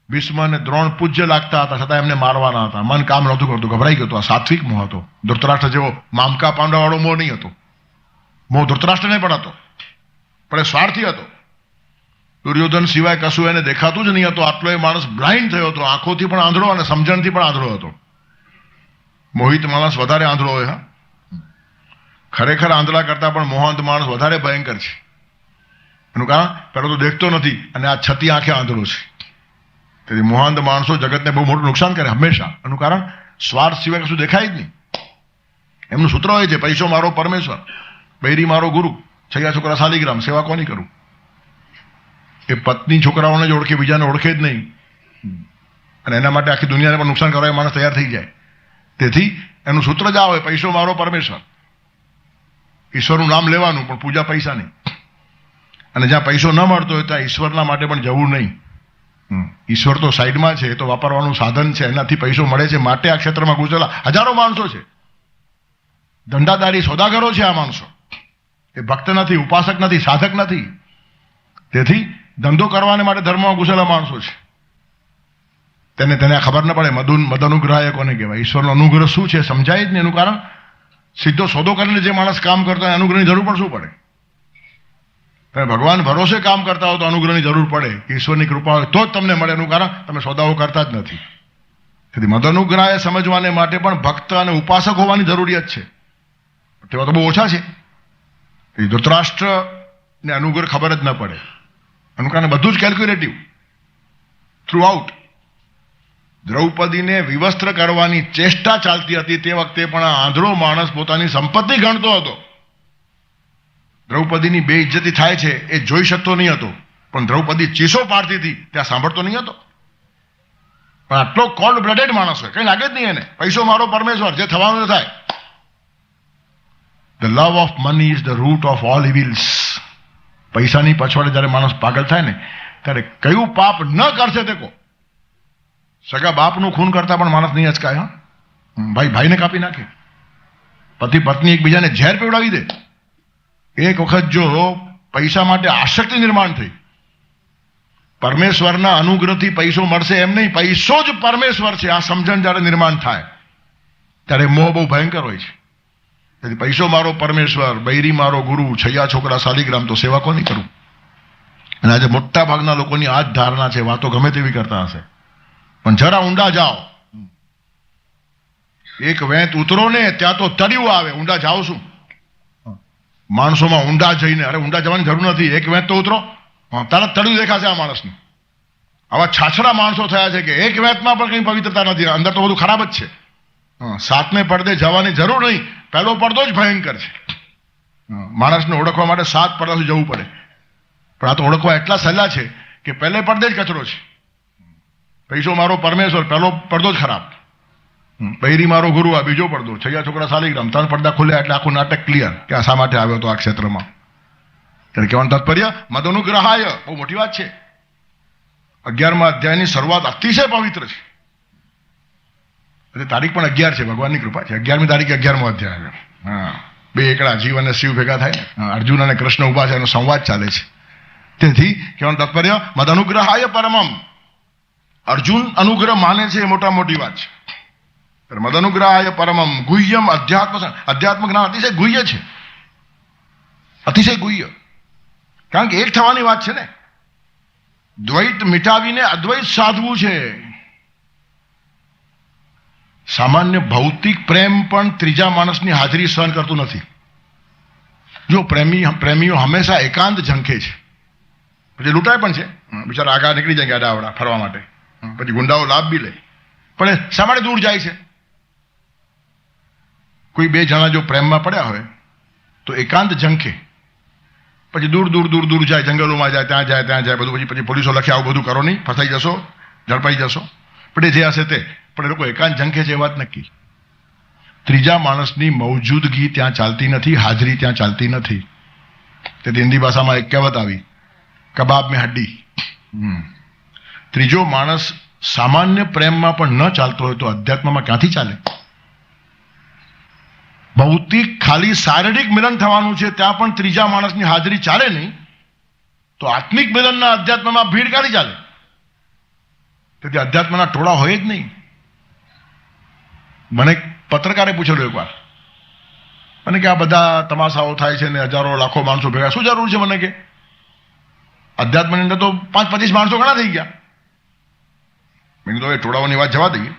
ભીષ્મ અને દ્રોણ પૂજ્ય લાગતા હતા છતાં એમને મારવાના હતા. મન કામ નહોતું કરતું, ગભરાઈ ગયો હતો. આ સાત્વિક મોહ હતો. ધૃતરાષ્ટ્ર જેવો મામકા પાંડવાવાળો મોહ નહીં હતો. મોહ ધૃતરાષ્ટ્રને પણ હતો, પણ એ સ્વાર્થી હતો. દુર્યોધન સિવાય કશું એને દેખાતું જ નહીં હતું. આટલો એ માણસ બ્લાઇન્ડ થયો હતો, આંખોથી પણ આંધળો અને સમજણથી પણ આંધળો હતો. મોહિત માણસ વધારે આંધળો હોય. હા, ખરેખર આંધળા કરતા પણ મોહાંત માણસ વધારે ભયંકર છે. એનું કારણ પેલો તો દેખતો નથી અને આ છતી આંખે આંધળો છે. તેથી મોહાંત માણસો જગતને બહુ મોટું નુકસાન કરે હંમેશા. એનું કારણ સ્વાર્થ સિવાય કશું દેખાય જ નહીં. એમનું સૂત્ર હોય છે પૈસો મારો પરમેશ્વર, બૈરી મારો ગુરુ, છૈયા છોકરા શાલિગ્રામ, સેવા કોની કરું. એ પત્ની છોકરાઓને જ ઓળખે, બીજાને ઓળખે જ નહીં. અને એના માટે આખી દુનિયાને પણ નુકસાન કરવા માણસ તૈયાર થઈ જાય. તેથી એનું સૂત્ર જ આ હોય, પૈસો મારો પરમેશ્વર. ઈશ્વરનું નામ લેવાનું પણ પૂજા પૈસા નહીં. અને જ્યાં પૈસો ન મળતો હોય ત્યાં ઈશ્વરના માટે પણ જવું નહીં. ઈશ્વર તો સાઈડમાં છે, એ તો વાપરવાનું સાધન છે. એનાથી પૈસો મળે છે માટે આ ક્ષેત્રમાં ઘૂસેલા હજારો માણસો છે. ધંધાદારી સોદાગરો છે આ માણસો. એ ભક્ત નથી, ઉપાસક નથી, સાધક નથી. તેથી ધંધો કરવાને માટે ધર્મમાં ઘૂસેલા માણસો છે. તેને આ ખબર ન પડે મદ અનુગ્રહ કોને કહેવાય. ઈશ્વરનો અનુગ્રહ શું છે સમજાય જ નહીં. એનું કારણ સીધો સોદો કરીને જે માણસ કામ કરતા હોય અનુગ્રહની જરૂર પણ શું પડે. તમે ભગવાન ભરોસે કામ કરતા હો તો અનુગ્રહની જરૂર પડે. ઈશ્વરની કૃપા હોય તો જ તમને મળે. એનું કારણ તમે સોદાઓ કરતા જ નથી. તેથી મદ અનુગ્રહ સમજવાને માટે પણ ભક્ત અને ઉપાસક હોવાની જરૂરિયાત છે. તેવા તો બહુ ઓછા છે. ધૃતરાષ્ટ્રને અનુગ્રહ ખબર જ ન પડે. એનું કારણ બધું જ કેલ્ક્યુલેટિવ થ્રુ આઉટ. દ્રૌપદીને વિવસ્ત્ર કરવાની ચેષ્ટા ચાલતી હતી તે વખતે પણ આ આંધળો માણસ પોતાની સંપત્તિ ગણતો હતો. દ્રૌપદીની બેઇજ્જતી થાય છે એ જોઈ શકતો નહીં હતો, પણ દ્રૌપદી ચીસો પાડતી હતી ત્યાં સાંભળતો નહીં હતો. પણ આટલો કોલ્ડ બ્લડેડ માણસ હોય, કઈ લાગે જ નહીં એને. પૈસો મારો પરમેશ્વર, જે થવાનું થાય. The love of money is the root of all evils. પૈસાની પછવાડે જ્યારે માણસ પાગલ થાય ને ત્યારે કયું પાપ ન કરશે તે કહો. સગા બાપનું ખૂન કરતા પણ માણસ નહીં અચકાય. ભાઈને કાપી નાખે, પતિ પત્ની એકબીજાને ઝેર પીવડાવી દે. એક વખત જો પૈસા માટે આસક્તિ નિર્માણ થઈ, પરમેશ્વરના અનુગ્રહથી પૈસો મળશે એમ નહીં, પૈસો જ પરમેશ્વર છે આ સમજણ જ્યારે નિર્માણ થાય ત્યારે મોહ બહુ ભયંકર હોય છે. તેથી પૈસો મારો પરમેશ્વર, બૈરી મારો ગુરુ, છૈયા છોકરા શાલિગ્રામ, તો સેવા કોની કરું. અને આજે મોટા ભાગના લોકોની આ જ ધારણા છે. વાતો ગમે તેવી કરતા હશે પણ જરા ઊંડા જાઓ. એક વેંત ઉતરો ને ત્યાં તો તળિયું આવે. ઊંડા જાઓ શું માણસોમાં ઊંડા જઈને? અરે ઊંડા જવાની જરૂર નથી. એક વેંત તો ઉતરો, તરત તળિયું દેખાશે આ માણસનું. આવા છાછડા માણસો થયા છે કે એક વેંતમાં પણ કંઈ પવિત્રતા નથી, અંદર તો બધું ખરાબ જ છે. સાતમે પડદે જવાની જરૂર નહીં. પહેલો પડદો જ ભયંકર છે. માણસને ઓળખવા માટે 7 પડદા સુધી જવું પડે. પણ આ તો ઓળખવા એટલા સહેલા છે કે પહેલે પડદે જ કચરો છે. પૈસો મારો પરમેશ્વર, પહેલો પડદો જ ખરાબ. બૈરી મારો ગુરુ, આ બીજો પડદો. છૈયા છોકરા શાલિગ્રામ, 3 પડદા ખુલ્યા એટલે આખું નાટક ક્લિયર કે આ શા માટે આવ્યો હતો આ ક્ષેત્રમાં. ત્યારે કહેવાનું તાત્પર્ય મદ અનુગ્રહાય બહુ મોટી વાત છે. 11મા અધ્યાયની શરૂઆત અતિશય પવિત્ર છે. એટલે તારીખ પણ 11 છે, ભગવાનની કૃપા છે. 11મી તારીખે 11મો અધ્યાય. હા, 2 એકડા જીવ અને શિવ ભેગા થાય ને, અર્જુન અને કૃષ્ણ ઉભા છે, એનો સંવાદ ચાલે છે. તેથી કહેવાનું તાત્પર્ય મદ અનુગ્રહાય પરમમ. અર્જુન અનુગ્રહ માને છે એ મોટી વાત છે. મદ અનુગ્રહાય પરમમ ગુહ્યમ અધ્યાત્મ જ્ઞાન અતિશય ગુહ્ય છે. અતિશય ગુહ્ય. કારણ કે એક થવાની વાત છે ને. દ્વૈત મિટાવીને અદ્વૈત સાધવું છે. સામાન્ય ભૌતિક પ્રેમ પણ ત્રીજા માણસની હાજરી સહન કરતું નથી. જો પ્રેમીઓ હંમેશા એકાંત ઝંખે છે. પછી લૂંટાય પણ છે. બિચારા આગળ નીકળી જાય આડાવડા ફરવા માટે. પછી ગુંડાઓ લાભ બી લે. પણ શા માટે દૂર જાય છે? કોઈ બે જણા જો પ્રેમમાં પડ્યા હોય તો એકાંત ઝંખે, પછી દૂર જાય, જંગલોમાં જાય, ત્યાં જાય બધું, પછી પોલીસો લખે આવું બધું કરો નહીં, ફસાઈ જશો, ઝડપાઈ જશો, પણ એ જે હશે તે, પણ એ લોકો એકાંત ઝંખે છે એ વાત નક્કી. ત્રીજા માણસની મૌજૂદગી ત્યાં ચાલતી નથી, હાજરી ત્યાં ચાલતી નથી. તેથી હિન્દી ભાષામાં એક કહેવત આવી, કબાબ મેં હડ્ડી. ત્રીજો માણસ સામાન્ય પ્રેમમાં પણ ન ચાલતો હોય તો અધ્યાત્મમાં ક્યાંથી ચાલે? ભૌતિક ખાલી શારીરિક મિલન થવાનું છે, ત્યાં પણ ત્રીજા માણસની હાજરી ચાલે નહીં, તો આત્મિક મિલનના અધ્યાત્મમાં ભીડ કાઢી ચાલે. તેથી અધ્યાત્મના ટોળા હોય જ નહીં. મને પત્રકારે પૂછેલું એકવાર, મને કે આ બધા તમાશાઓ થાય છે ને હજારો લાખો માણસો ભેગા, શું જરૂર છે? મને કે અધ્યાત્મની અંદર તો 5-25 માણસો ઘણા થઈ ગયા. મેં કીધું એ ટોળાઓની વાત જવા દઈએ,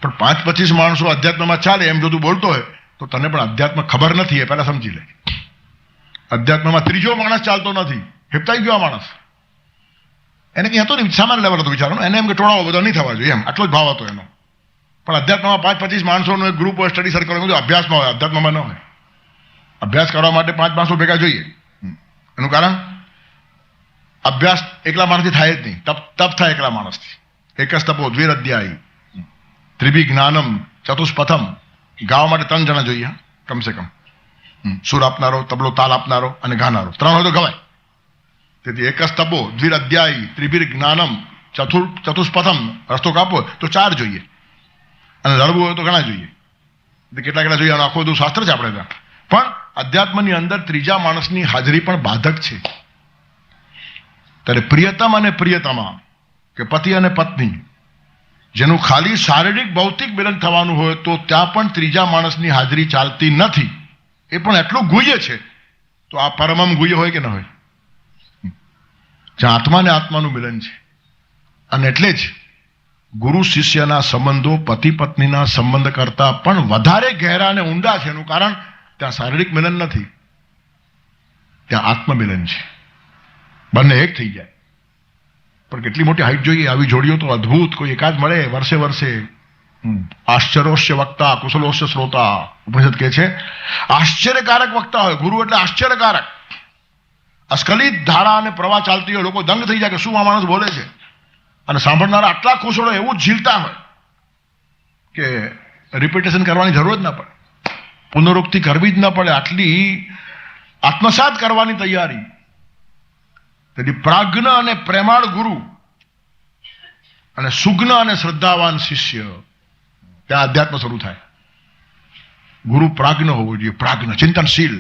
પણ 5-25 માણસો અધ્યાત્મમાં ચાલે એમ જો તું બોલતો હોય તો તને પણ અધ્યાત્મ ખબર નથી, એ પહેલા સમજી લે. અધ્યાત્મમાં ત્રીજો માણસ ચાલતો નથી, હિપતાઈ ગયો આ માણસ. એને કંઈ હતો ને, સામાન્ય લેવલ હતો વિચારવાનો, એને એમ કે ટોળાઓ બધા નહીં થવા જોઈએ, એમ આટલો જ ભાવ હતો એનો. પણ અધ્યાત્મમાં 5-25 માણસોનો એક ગ્રુપ હોય, સ્ટડી સર્કલ હોય, અભ્યાસમાં હોય, અધ્યાત્મમાં ન હોય. અભ્યાસ કરવા માટે 5 માણસો ભેગા જોઈએ. એનું કારણ, અભ્યાસ એકલા માણસથી થાય જ નહીં, તપ થાય એકલા માણસથી. એકસ્તપો દ્વિરધ્યાયી ત્રિભી જ્ઞાનમ ચતુષ્પથમ. ગાવા માટે 3 જણા જોઈએ કમસે કમ. સુર આપનારો, તબલો તાલ આપનારો અને ગાનારો, 3 હોય તો ગવાય. તેથી એકસ્તપો દ્વિરધ્યાયી ત્રિભી જ્ઞાનમ ચતુષ્પથમ. રસ્તો કાપવો તો 4 જોઈએ, અને લડવું હોય તો ઘણા જોઈએ. કેટલા જોઈએ આખું બધું શાસ્ત્ર છે આપણે ત્યાં. પણ અધ્યાત્મની અંદર ત્રીજા માણસની હાજરી પણ બાધક છે. ત્યારે પ્રિયતમ અને પ્રિયતમા કે પતિ અને પત્ની, જેનું ખાલી શારીરિક ભૌતિક મિલન થવાનું હોય તો ત્યાં પણ ત્રીજા માણસની હાજરી ચાલતી નથી. એ પણ એટલું ગુહ્ય છે, તો આ પરમમ ગુહ્ય હોય કે ન હોય? જ્યાં આત્મા ને આત્માનું મિલન છે. અને એટલે જ ગુરુ શિષ્યના સંબંધો પતિ પત્નીના સંબંધ કરતા પણ વધારે ગહેરા અને ઊંડા છે. એનું કારણ, ત્યાં શારીરિક મિલન નથી, ત્યાં આત્મમિલન છે. બંને એક થઈ જાય. પણ કેટલી મોટી હાઈટ જોઈએ, આવી જોડીઓ તો અદ્ભુત, કોઈ એકાદ મળે વર્ષે. આશ્ચર્યોશ્ય વક્તા કુશલોશ્ય શ્રોતા. ઉપનિષદ કહે છે આશ્ચર્યકારક વક્તા હોય ગુરુ, એટલે આશ્ચર્યકારક. અસ્ખલિત ધારા અને પ્રવાહ ચાલતી હોય, લોકો દંગ થઈ જાય કે શું આ માણસ બોલે છે. અને સાંભળનારા આટલા ખુશ હોય, એવું જ ઝીલતા હોય કે રિપીટેશન કરવાની જરૂર જ ના પડે, પુનરુક્તિ કરવી જ ના પડે. આટલી આત્મસાત કરવાની તૈયારી. તેથી પ્રાજ્ઞ અને પ્રેમાળ ગુરુ અને સુજ્ઞ અને શ્રદ્ધાવાન શિષ્ય, ત્યાં અધ્યાત્મ શરૂ થાય. ગુરુ પ્રાજ્ઞ હોવો જોઈએ, પ્રાજ્ઞ, ચિંતનશીલ,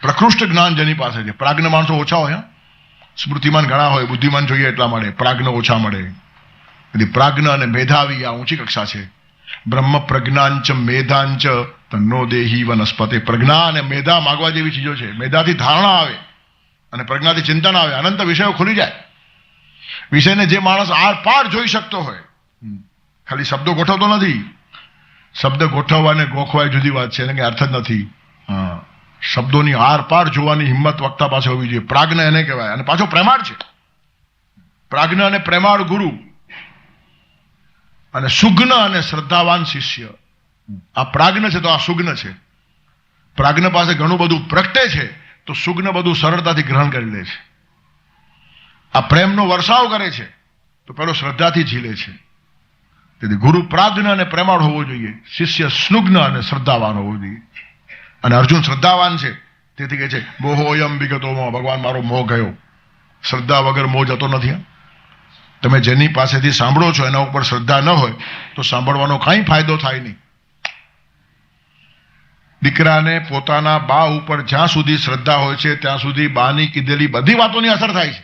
પ્રકૃષ્ટ જ્ઞાન જેની પાસે છે. પ્રાજ્ઞ માણસો ઓછા હોય, સ્મૃતિમાન ઘણા હોય, બુદ્ધિમાન જોઈએ એટલા મળે, પ્રાજ્ઞ ઓછા મળે. એટલે પ્રાજ્ઞ અને મેધાવી આ ઊંચી કક્ષા છે. બ્રહ્મ પ્રજ્ઞાંચ મેધાંચ તન્નો દેહી વનસ્પતિ. પ્રજ્ઞા અને મેધા માગવા જેવી ચીજો છે. મેધાથી ધારણા આવે અને પ્રજ્ઞાથી ચિંતન આવે, અનંત વિષયો ખુલી જાય. વિષયને જે માણસ આર પાર જોઈ શકતો હોય, ખાલી શબ્દો ગોઠવતો નથી. શબ્દ ગોઠવવા અને ગોખવા જુદી વાત છે, એને કઈ અર્થ જ નથી. શબ્દોની આર પાર જોવાની હિંમત વક્તા પાસે હોવી જોઈએ. પ્રાજ્ઞ એને કહેવાય. અને પાછો પ્રેમાળ છે. પ્રાજ્ઞ અને પ્રેમાળ ગુરુ અને સુજ્ઞ અને શ્રદ્ધાવાન શિષ્ય. આ પ્રાજ્ઞ છે તો આ સુજ્ઞ છે. પ્રાજ્ઞ પાસે ઘણું બધું પ્રગટે છે, તો સુજ્ઞ બધું સરળતાથી ગ્રહણ કરી લે છે. આ પ્રેમનો વર્ષાવ કરે છે, તો પેલો શ્રદ્ધાથી ઝીલે છે. તેથી ગુરુ પ્રાજ્ઞ અને પ્રેમાળ હોવો જોઈએ, શિષ્ય સ્નુગ્ન અને શ્રદ્ધાવાન હોવો જોઈએ. અને અર્જુન શ્રદ્ધાવાન છે, તેથી કહે છે મોહોયમ વિગતોમાં, ભગવાન મારો મોહ ગયો. શ્રદ્ધા વગર મોહ જતો નથી. તમે જેની પાસેથી સાંભળો છો એના ઉપર શ્રદ્ધા ન હોય તો સાંભળવાનો કાંઈ ફાયદો થાય નહીં. દીકરાને પોતાના બા ઉપર જ્યાં સુધી શ્રદ્ધા હોય છે ત્યાં સુધી બાની કીધેલી બધી વાતોની અસર થાય છે.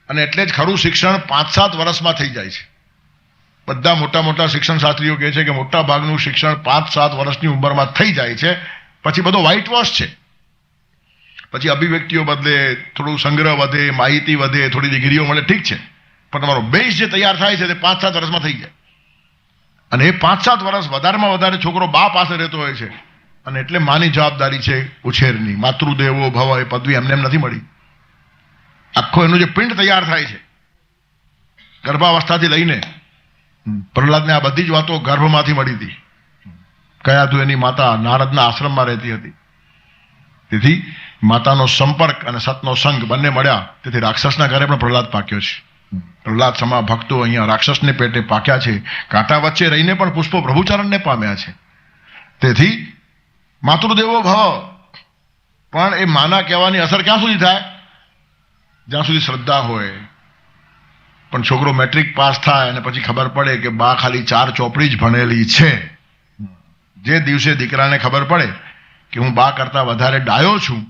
અને એટલે જ ખરું શિક્ષણ 5-7 વર્ષમાં થઈ જાય છે. બધા મોટા શિક્ષણ શાસ્ત્રીઓ કહે છે કે મોટા ભાગનું શિક્ષણ 5-7 વર્ષની ઉંમરમાં થઈ જાય છે. પછી બધો વ્હાઇટ વોશ છે. પછી અભિવ્યક્તિઓ બદલે, થોડું સંગ્રહ વધે, માહિતી વધે, થોડી ડિગ્રીઓ મળે, ઠીક છે. પણ તમારો બેઝ જે તૈયાર થાય છે તે 5-7 વર્ષમાં થઈ જાય. અને એ 5-7 વર્ષ વધારેમાં વધારે છોકરો બા પાસે રહેતો હોય છે. અને એટલે માની જવાબદારી છે ઉછેરની. માતૃદેવો ભવ એ પદવી એમને એમ નથી મળી. આખો એનું જે પિંડ તૈયાર થાય છે ગર્ભાવસ્થાથી લઈને, પ્રહલાદને આ બધી જ વાતો ગર્ભમાંથી મળી હતી. કયા તું એની માતા નારદના આશ્રમમાં રહેતી હતી. તેથી માતાનો સંપર્ક અને સતનો સંગ બંને મળ્યા. તેથી રાક્ષસના ઘરે પણ પ્રહલાદ પાક્યો છે. પ્રહલાદ સમા ભક્તો અહીંયા રાક્ષસને પેટે પાક્યા છે. કાંટા વચ્ચે રહીને પણ પુષ્પો પ્રભુચરણને પામ્યા છે. તેથી માતૃદેવો ભવ, પણ એ માના કહેવાની અસર ક્યાં સુધી થાય? જ્યાં સુધી શ્રદ્ધા હોય. પણ છોકરો મેટ્રિક પાસ થાય અને પછી ખબર પડે કે બા ખાલી 4 ચોપડી જ ભણેલી છે. જે દિવસે દીકરાને ખબર પડે કે હું બા કરતા વધારે ડાયો છું,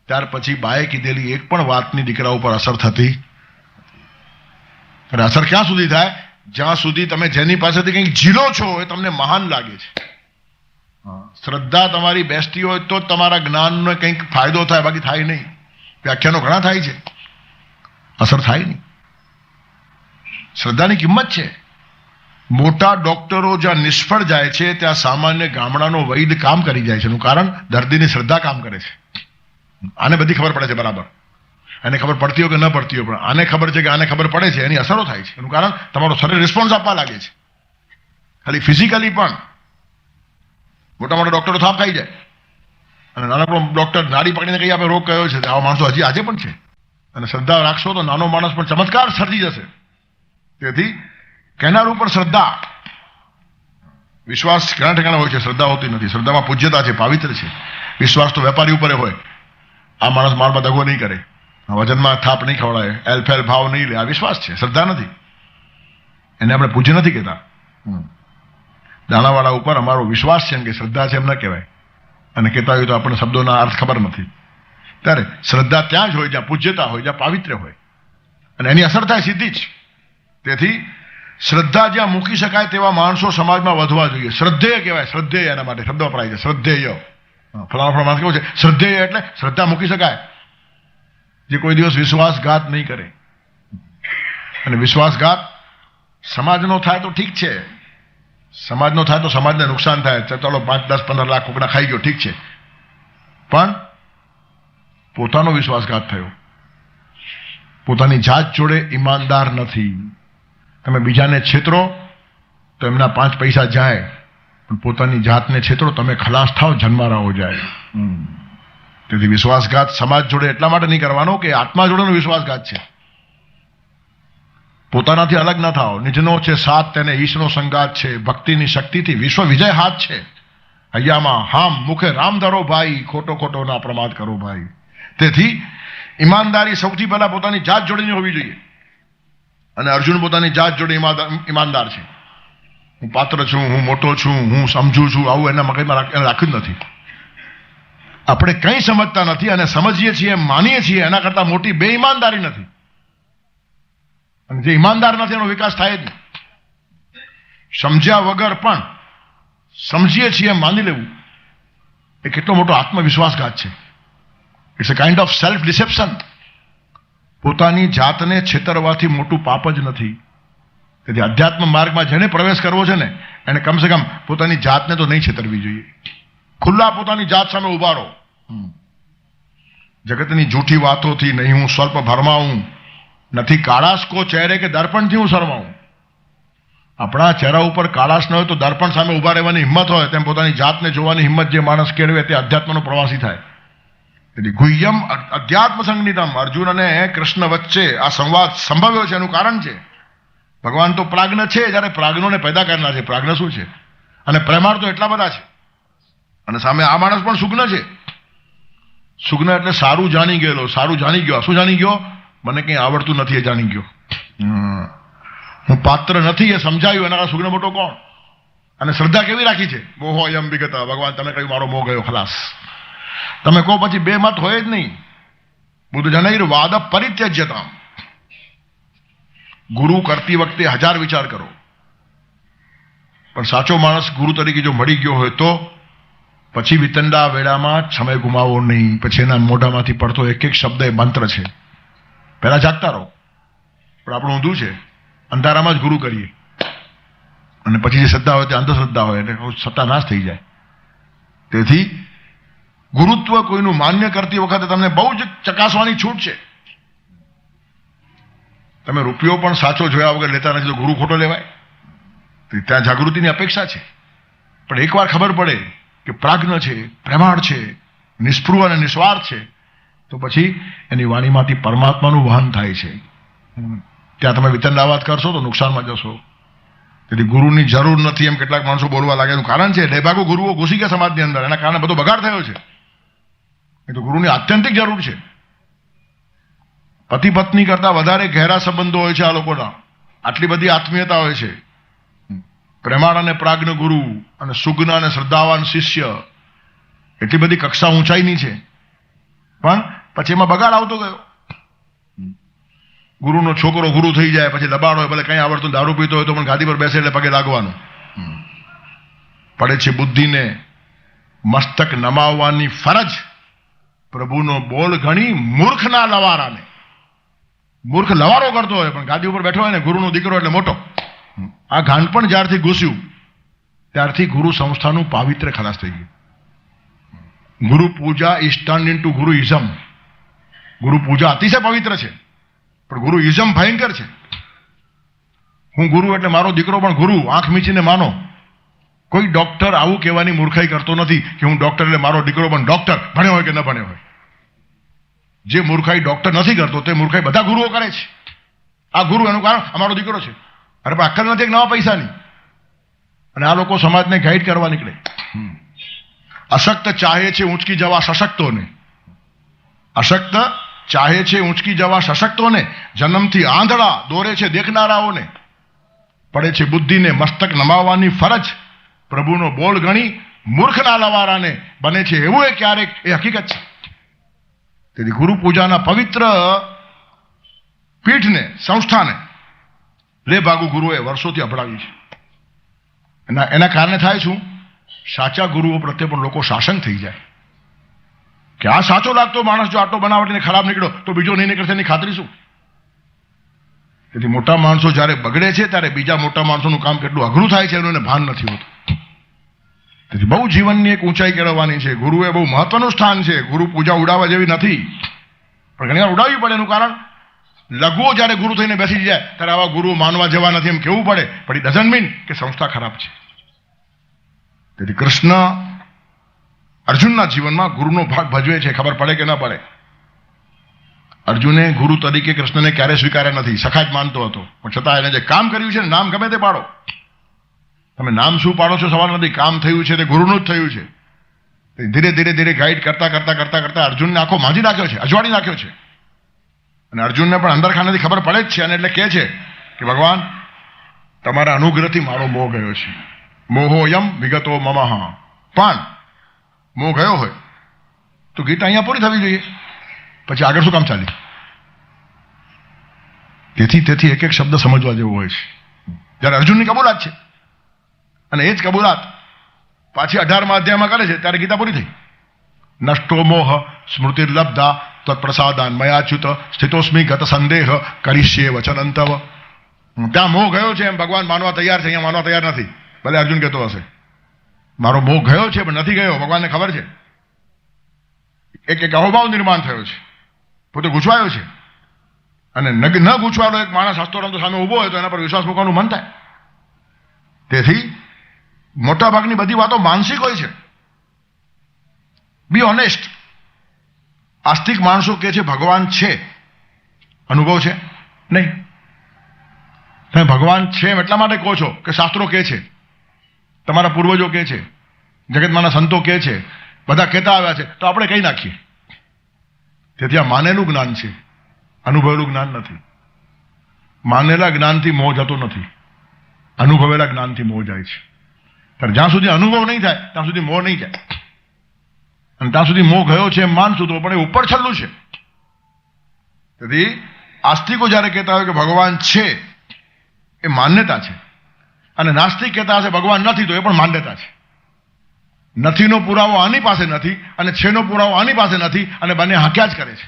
ત્યાર પછી બાએ કીધેલી એક પણ વાતની દીકરા ઉપર અસર થતી. અને અસર ક્યાં સુધી થાય? જ્યાં સુધી તમે જેની પાસેથી કંઈક ઝીલો છો એ તમને મહાન લાગે છે. શ્રદ્ધા તમારી બેસતી હોય તો તમારા જ્ઞાનનો કંઈક ફાયદો થાય, બાકી થાય નહીં. વ્યાખ્યાનો ઘણા થાય છે, અસર થાય નહીં. શ્રદ્ધાની કિંમત છે. મોટા ડોક્ટરો જ્યાં નિષ્ફળ જાય છે ત્યાં સામાન્ય ગામડાનો વૈદ કામ કરી જાય છે. એનું કારણ દર્દીની શ્રદ્ધા કામ કરે છે. આને બધી ખબર પડે છે બરાબર, એને ખબર પડતી હોય કે ન પડતી હોય, પણ આને ખબર છે કે આને ખબર પડે છે, એની અસરો થાય છે. એનું કારણ તમારું શરીર રિસ્પોન્સ આપવા લાગે છે. ખાલી ફિઝિકલી પણ મોટા મોટા ડોક્ટરો થાપ ખાઈ જાય અને નાનકડો ડોક્ટર નાડી પકડીને કહી આપે રોગ કયો છે. આવા માણસો હજી આજે પણ છે. અને શ્રદ્ધા રાખશો તો નાનો માણસ પણ ચમત્કાર સર્જી જશે. તેથી કહેનાર ઉપર શ્રદ્ધા, વિશ્વાસ ઘણા ઠેકાણા હોય છે, શ્રદ્ધા હોતી નથી. શ્રદ્ધામાં પૂજ્યતા છે, પાવિત્ર છે. વિશ્વાસ તો વેપારી ઉપર હોય. આ માણસ માલમાં દગો નહીં કરે, વજનમાં થાપ નહીં ખવડાવે, એલફેલ ભાવ નહીં લે, આ વિશ્વાસ છે, શ્રદ્ધા નથી. એને આપણે પૂજ્ય નથી કહેતા. દાણાવાળા ઉપર અમારો વિશ્વાસ છે કે શ્રદ્ધા છે એમ ન કહેવાય. અને કહેતા હોય તો આપણને શબ્દોના અર્થ ખબર નથી. ત્યારે શ્રદ્ધા ત્યાં જ હોય જ્યાં પૂજ્યતા હોય, જ્યાં પાવિત્ર્ય હોય, અને એની અસર થાય સીધી જ. તેથી શ્રદ્ધા જ્યાં મૂકી શકાય તેવા માણસો સમાજમાં વધવા જોઈએ. શ્રદ્ધેય કહેવાય, શ્રદ્ધેય એના માટે શબ્દ વપરાય છે, શ્રદ્ધેય. ફલાણા માણસ કેવું છે? શ્રદ્ધેય એટલે શ્રદ્ધા મૂકી શકાય, જે કોઈ દિવસ વિશ્વાસઘાત નહીં કરે. અને વિશ્વાસઘાત સમાજનો થાય તો ઠીક છે, સમાજનો થાય તો સમાજને નુકસાન થાય. ચાલો 5, 10, 15 લાખ કોકડા ખાઈ ગયો, ઠીક છે. પણ પોતાનો વિશ્વાસઘાત થયો, પોતાની જાત જોડે ઈમાનદાર નથી. તમે બીજાને છેતરો તો એમના 5 પૈસા જાય, પણ પોતાની જાતને છેતરો તમે ખલાસ થાવ, જન્મારાઓ જાય. તેથી વિશ્વાસઘાત સમાજ જોડે એટલા માટે નહીં કરવાનો કે આત્મા જોડેનો વિશ્વાસઘાત છે. પોતાનાથી અલગ ન થાવ. નિજનો છે સાથ તેને ઈશનો સંગાત છે, ભક્તિની શક્તિથી વિશ્વ વિજય હાથ છે. હૈયામાં હામ મુખે રામ ધરો ભાઈ, ખોટો ખોટો ના પ્રમાદ કરો ભાઈ. તેથી ઈમાનદારી સૌથી પહેલા પોતાની જાત જોડેની હોવી જોઈએ. અને અર્જુન પોતાની જાત જોડે ઈમાનદાર છે. હું પાત્ર છું, હું મોટો છું, હું સમજુ છું, આવું એના મગજમાં રાખ્યું જ નથી. આપણે કંઈ સમજતા નથી અને સમજીએ છીએ, માનીએ છીએ, એના કરતા મોટી બેઈમાનદારી નથી. અને જે ઈમાનદાર નથી એનો વિકાસ થાય જ નહીં. સમજ્યા વગર પણ સમજીએ છીએ માની લેવું એ કેટલો મોટો આત્મવિશ્વાસઘાત છે. It's a kind of self deception. પોતાની જાતને છેતરવાથી મોટું પાપ જ નથી. તેથી અધ્યાત્મ માર્ગમાં જેને પ્રવેશ કરવો છે ને એને કમસે કમ પોતાની જાતને તો નહીં છેતરવી જોઈએ. ખુલ્લા પોતાની જાત સામે ઉભા રહો. જગતની જૂઠી વાતોથી નહીં હું સ્વલ્પ ભરમાઉં, નથી કાળાશ કો ચહેરે કે દર્પણથી હું શરમાઉં. આપણા ચહેરા ઉપર કાળાશ ન હોય તો દર્પણ સામે ઉભા રહેવાની હિંમત હોય, તેમ પોતાની જાતને જોવાની હિંમત જે માણસ કેળવે તે અધ્યાત્મનો પ્રવાસી થાય. એટલે ગુહ્યમ અધ્યાત્મ સંગીતમ, અર્જુન અને કૃષ્ણ વચ્ચે આ સંવાદ સંભવ્યો છે. એનું કારણ છે ભગવાન તો પ્રાજ્ઞ છે, જ્યારે પ્રાજ્ઞોને પેદા કરનાર છે. પ્રાજ્ઞ શું છે? અને પ્રેમાળ તો એટલા બધા છે. અને સામે આ માણસ પણ સુગ્ન છે. સુગ્ન એટલે સારું જાણી ગયેલો, સારું જાણી ગયો. શું જાણી ગયો? મને કંઈ આવડતું નથી એ જાણી ગયો. હું પાત્ર નથી એ સમજાયું. એના સુગ્ન મોટો કોણ? અને શ્રદ્ધા કેવી રાખી છે? મોહો અયમ વિગતા. ભગવાન તમે કહ્યું મારો મોહ ગયો, ખલાસ. તમે કહો પછી બે મત હોય જ નહીં. બુદ્ધ જનૈર વાદ પરિત્યજ્યતા. ગુરુ કરતી વખતે 1000 વિચાર કરો, પણ સાચો માણસ ગુરુ તરીકે જો મળી ગયો હોય તો પછી વિતંડા વેળામાં સમય ગુમાવો નહીં. પછી એના મોઢામાંથી પડતો એક એક શબ્દ એ મંત્ર છે. પહેલા જાગતા રહો. પણ આપણું ઊંધું છે, અંધારામાં જ ગુરુ કરીએ અને પછી જે શ્રદ્ધા હોય તે અંધશ્રદ્ધા હોય એટલે સત્યાનાશ થઈ જાય. તેથી ગુરુત્વ કોઈનું માન્ય કરતી વખતે તમને બહુ જ ચકાસવાની છૂટ છે. તમે રૂપિયો પણ સાચો જોયા વગર લેતા નથી તો ગુરુ ખોટો લેવાય. ત્યાં જાગૃતિની અપેક્ષા છે. પણ એકવાર ખબર પડે કે પ્રાજ્ઞ છે, પ્રેમાળ છે, નિસ્પૃહ અને નિસ્વાર્થ છે, તો પછી એની વાણીમાંથી પરમાત્માનું વહન થાય છે. ત્યાં તમે વિતંડાવાદ કરશો તો નુકસાનમાં જશો. તેથી ગુરુની જરૂર નથી એમ કેટલાક માણસો બોલવા લાગે. એનું કારણ છે લેભાગુ ગુરુઓ ઘૂસી ગયા સમાજની અંદર, એના કારણે બધો બગાડ થયો છે. એ તો ગુરુની આત્યંતિક જરૂર છે. પતિ પત્ની કરતા વધારે ઘેરા સંબંધો હોય છે આ લોકોના, આટલી બધી આત્મીયતા હોય છે. પ્રેમાળ અને પ્રાજ્ઞ ગુરુ અને સુજ્ઞ અને શ્રદ્ધાવાન શિષ્ય, એટલી બધી કક્ષા ઊંચાઈની છે, પણ પછી એમાં બગાડ આવતો ગયો. ગુરુનો છોકરો ગુરુ થઈ જાય, પછી દબાણ હોય, ભલે કંઈ આવડતું, દારૂ પીતો હોય તો પણ ગાદી પર બેસે એટલે પગે લાગવાનું. પડે છે બુદ્ધિને મસ્તક નમાવવાની ફરજ, પ્રભુનો બોલ ઘણી મૂર્ખના લવારાને. મૂર્ખ લવારો કરતો હોય પણ ગાદી ઉપર બેઠો હોય ને, ગુરુનો દીકરો એટલે મોટો. આ ગાંડપણ જ્યારથી ઘૂસ્યું ત્યારથી ગુરુ સંસ્થાનું પાવિત્ર્ય ખલાસ થઈ ગયું. ગુરુ પૂજા ઇઝ ટર્ન ઇન્ટુ ગુરુઇઝમ. ગુરુ પૂજા અતિશય પવિત્ર છે, પણ ગુરુઇઝમ ભયંકર છે. હું ગુરુ એટલે મારો દીકરો પણ ગુરુ, આંખ મીચીને માનો. કોઈ ડોક્ટર આવું કહેવાની મૂર્ખાઈ કરતો નથી કે હું ડોક્ટર એટલે મારો દીકરો પણ ડોક્ટર, ભણ્યો હોય કે ન ભણ્યો હોય. જે મૂર્ખાઈ ડોક્ટર નથી કરતો તે મૂર્ખાઈ બધા ગુરુઓ કરે છે. આ ગુરુ, એનું કારણ અમારો દીકરો છે. અરે પણ અક્કલ નથી એક નવા પૈસાની. અને આ લોકો સમાજને ગાઈડ કરવા નીકળે. અશક્ત ચાહે છે ઊંચકી જવા સશક્તોને. અશક્ત ચાહે છે ઊંચકી જવા સશક્તોને, જન્મથી આંધળા દોરે છે દેખનારાઓને. પડે છે બુદ્ધિને મસ્તક નમાવવાની ફરજ, પ્રભુનો બોલ ગણી મૂર્ખના લવારાને. બને છે એવું એ ક્યારેક, એ હકીકત છે. તેથી ગુરુ પૂજાના પવિત્ર પીઠને, સંસ્થાને લેભાગુ ગુરુએ વર્ષોથી અભડાવી છે. એના કારણે થાય શું? સાચા ગુરુઓ પ્રત્યે પણ લોકો શાસન થઈ જાય કે આ સાચો લાગતો માણસ જો આટલો બનાવટીને ખરાબ નીકળ્યો તો બીજો નહીં નીકળશે એની ખાતરી શું? તેથી મોટા માણસો જ્યારે બગડે છે ત્યારે બીજા મોટા માણસોનું કામ કેટલું અઘરું થાય છે એનું એને ભાન નથી હોતું. તેથી બહુ જીવનની એક ઊંચાઈ કેળવવાની છે. ગુરુ એ બહુ મહત્વનું સ્થાન છે. ગુરુ પૂજા ઉડાવવા જેવી નથી, પણ ઘણી વાર ઉડાવવી પડે. એનું કારણ લઘુઓ જ્યારે ગુરુ થઈને બેસી જાય ત્યારે આવા ગુરુ માનવા જેવા નથી એમ કહેવું પડે, પણ ઇટ ડઝન્ટ મીન કે સંસ્થા ખરાબ છે. તેથી કૃષ્ણ અર્જુનના જીવનમાં ગુરુનો ભાગ ભજવે છે, ખબર પડે કે ન પડે. અર્જુને ગુરુ તરીકે કૃષ્ણને ક્યારે સ્વીકાર્યા નથી, સખા જ માનતો હતો, પણ છતાં એને જે કામ કર્યું છે, નામ ગમે તે પાડો, તમે નામ શું પાડો છો સવાલ નથી, કામ થયું છે તે ગુરુનું જ થયું છે. ધીરે ધીરે ધીરે ગાઈડ કરતા કરતા કરતા કરતા અર્જુનને આખો માંજી નાખ્યો છે, અજવાડી નાખ્યો છે. અને અર્જુનને પણ અંદરખાનેથી ખબર પડે જ છે, અને એટલે કહે છે કે ભગવાન તમારા અનુગ્રહથી મારો મોહ ગયો છે. મોહોયમ વિગતો મમઃ. પણ મોહ ગયો હોય તો ગીતા અહીંયા પૂરી થવી જોઈએ, પછી આગળ શું કામ ચાલી? તેથી એક એક શબ્દ સમજવા જેવો હોય છે. જ્યારે અર્જુનની કબૂલાત છે અને એ જ કબૂલાત પાછી 18મા અધ્યાયમાં કરે છે ત્યારે ગીતા પૂરી થઈ. નષ્ટો મોહ સ્મૃતિર્લબ્ધા તત્પ્રસાદાન મયાચ્યુત સ્થિતોસ્મિ ગત સંદેહ કરીષ્યે વચનંતવ. ત્યાં મોહ ગયો છે એમ ભગવાન માનવા તૈયાર છે, અહીંયા માનવા તૈયાર નથી. ભલે અર્જુન કહેતો હશે મારો મોહ ગયો છે પણ નથી ગયો, ભગવાનને ખબર છે. એક અહોભાવ નિર્માણ થયો છે, પોતે ગૂંચવાયો છે. અને ન ગૂંચવાયેલો એક માણસ હસ્તો સામે ઊભો હોય તો એના પર વિશ્વાસ મૂકવાનું મન થાય. તેથી મોટાભાગની બધી વાતો માનસિક હોય છે. Be honest. આસ્તિક માણસો કહે છે ભગવાન છે, અનુભવ છે નહીં. તમે ભગવાન છે એમ એટલા માટે કહો છો કે શાસ્ત્રો કહે છે, તમારા પૂર્વજો કહે છે, જગતમાંના સંતો કહે છે, બધા કહેતા આવ્યા છે, તો આપણે કહી નાખીએ. તેથી આ માનેલું જ્ઞાન છે, અનુભવેલું જ્ઞાન નથી. માનેલા જ્ઞાનથી મોહ જતો નથી, અનુભવેલા જ્ઞાનથી મોહ જાય છે. ત્યારે જ્યાં સુધી અનુભવ નહીં થાય ત્યાં સુધી મોહ નહીં જાય. અને ત્યાં સુધી મોહ ગયો છે એમ માનશું તો પણ એ ઉપર છલ્લું છે. તેથી આસ્તિકો જ્યારે કહેતા હોય કે ભગવાન છે એ માન્યતા છે, અને નાસ્તિક કહેતા હશે ભગવાન નથી તો એ પણ માન્યતા છે. નથીનો પુરાવો આની પાસે નથી અને છેનો પુરાવો આની પાસે નથી, અને બંને હાંક્યા જ કરે છે.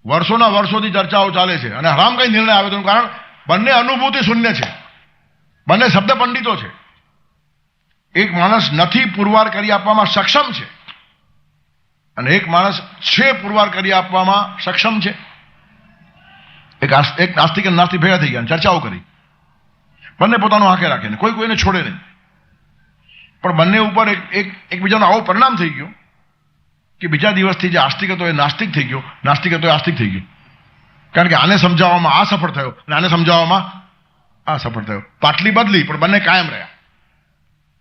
વર્ષોના વર્ષોથી ચર્ચાઓ ચાલે છે અને હરામ કઈ નિર્ણય આવે તેનું કારણ બંને અનુભૂતિ શૂન્ય છે, બંને શબ્દ પંડિતો છે. એક માણસ નથી પુરવાર કરી આપવામાં સક્ષમ છે અને એક માણસ છે પુરવાર કરી આપવામાં સક્ષમ છે. એક નાસ્તિક અને નાસ્તિક ભેગા થઈ ગયા, ચર્ચાઓ કરી, બંને પોતાનો હાંકે રાખે ને કોઈ કોઈને છોડે નહીં. પણ બંને ઉપર એકબીજાનો આવો પરિણામ થઈ ગયો કે બીજા દિવસથી જે આસ્તિક હતો એ નાસ્તિક થઈ ગયો, નાસ્તિક હતો એ આસ્તિક થઈ ગયો. કારણ કે આને સમજાવવામાં આ સફળ થયો અને આને સમજાવવામાં આ સફળ થયો. પાટલી બદલી પણ બંને કાયમ રહ્યા.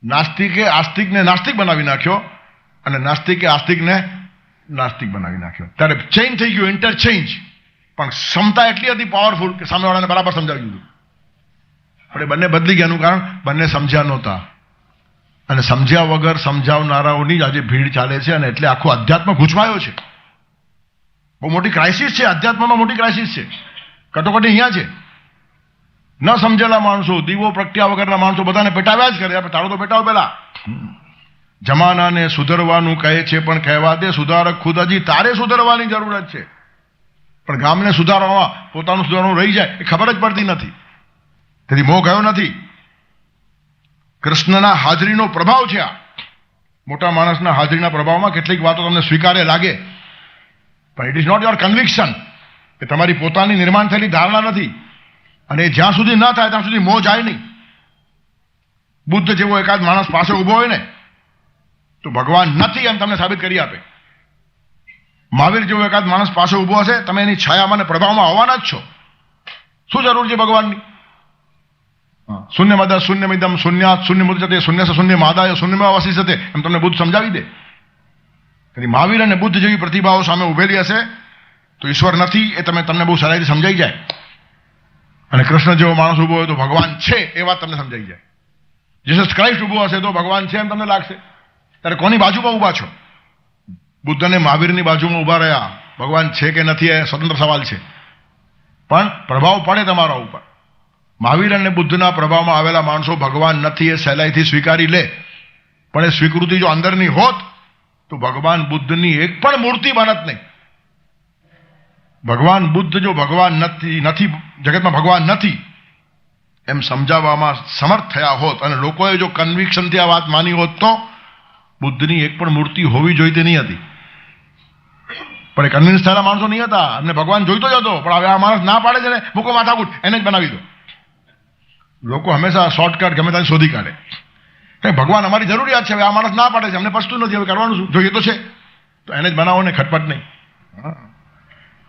નાસ્તિકે આસ્તિકને નાસ્તિક બનાવી નાખ્યો અને નાસ્તિકે આસ્તિકને નાસ્તિક બનાવી નાખ્યો. ત્યારે ચેન્જ થઈ ગયું, ઇન્ટરચેન્જ. પણ ક્ષમતા એટલી હતી પાવરફુલ કે સામેવાળાને બરાબર સમજાવી દીધું. પણ એ બંને બદલી ગયાનું કારણ બંને સમજ્યા નહોતા. અને સમજ્યા વગર સમજાવનારાઓની જ આજે ભીડ ચાલે છે અને એટલે આખો અધ્યાત્મ ગૂંચવાયો છે. બહુ મોટી ક્રાઇસિસ છે, અધ્યાત્મમાં મોટી ક્રાઇસિસ છે. કટોકટી અહીંયા છે. ન સમજેલા માણસો, દીવો પ્રગટ્યા વગરના માણસો બધાને પેટાવ્યા જ કરે. આપણે તાળો તો પેટાવો પેલા. જમાનાને સુધરવાનું કહે છે પણ કહેવા દે સુધારક ખુદ હજી તારે સુધરવાની જરૂરત છે. પણ ગામને સુધારવામાં પોતાનું સુધારવાનું રહી જાય એ ખબર જ પડતી નથી. તેથી મોહ ગયો નથી. કૃષ્ણના હાજરીનો પ્રભાવ છે આ. મોટા માણસના હાજરીના પ્રભાવમાં કેટલીક વાતો તમને સ્વીકાર્ય લાગે પણ it is not your conviction. એ તમારી પોતાની નિર્માણ થયેલી ધારણા નથી. અને જ્યાં સુધી ન થાય ત્યાં સુધી મોહ જાય નહીં. બુદ્ધ જેવો એકાદ માણસ પાસે ઊભો હોય ને તો ભગવાન નથી એમ તમને સાબિત કરી આપે. મહાવીર જેવો એકાદ માણસ પાસે ઊભો હશે, તમે એની છાયામાં અને પ્રભાવમાં આવવાના જ છો. શું જરૂર છે ભગવાનની? શૂન્યમદ શૂન્યમિદમ શૂન્યાત શૂન્યમુદચતે શૂન્યસ શૂન્યમાદાય શૂન્યમાં વસિષ્યતે એમ તમને બુદ્ધ સમજાવી દે. તેથી મહાવીર અને બુદ્ધ જેવી પ્રતિભાઓ સામે ઉભેલી હશે તો ઈશ્વર નથી એ તમને બહુ સારાઈથી સમજાઈ જાય. અને કૃષ્ણ જેવો માણસ ઊભો હોય તો ભગવાન છે એ વાત તમને સમજાઈ જાય. જીસસ ક્રાઇસ્ટ ઊભો હશે તો ભગવાન છે એમ તમને લાગશે. ત્યારે કોની બાજુમાં ઊભા છો? બુદ્ધ અને મહાવીરની બાજુમાં ઊભા રહ્યા. ભગવાન છે કે નથી એ સ્વતંત્ર સવાલ છે, પણ પ્રભાવ પડે તમારા ઉપર. મહાવીર અને બુદ્ધના પ્રભાવમાં આવેલા માણસો ભગવાન નથી એ સહેલાઈથી સ્વીકારી લે. પણ એ સ્વીકૃતિ જો અંદરની હોત તો ભગવાન બુદ્ધની એક પણ મૂર્તિ બનત નહીં. ભગવાન બુદ્ધ જો ભગવાન નથી જગતમાં ભગવાન નથી એમ સમજાવવામાં સમર્થ થયા હોત અને લોકોએ જો કન્વિક્શનથી આ વાત માની હોત તો બુદ્ધની એક પણ મૂર્તિ હોવી જોઈતી નહીં હતી. પણ એ કન્વિન્સ થયેલા માણસો નહીં હતા. એમને ભગવાન જોઈતો જ હતો પણ હવે આ માણસ ના પાડે છે ને મૂકો માથાકૂટ, એને જ બનાવી દો. લોકો હંમેશા શોર્ટકટ ગમે ત્યાં શોધી કાઢે. ભગવાન અમારી જરૂરિયાત છે, હવે આ માણસ ના પાડે છે, અમને પછતું નથી, હવે કરવાનું શું, જોઈએ તો છે તો એને જ બનાવો ને, ખટપટ નહીં.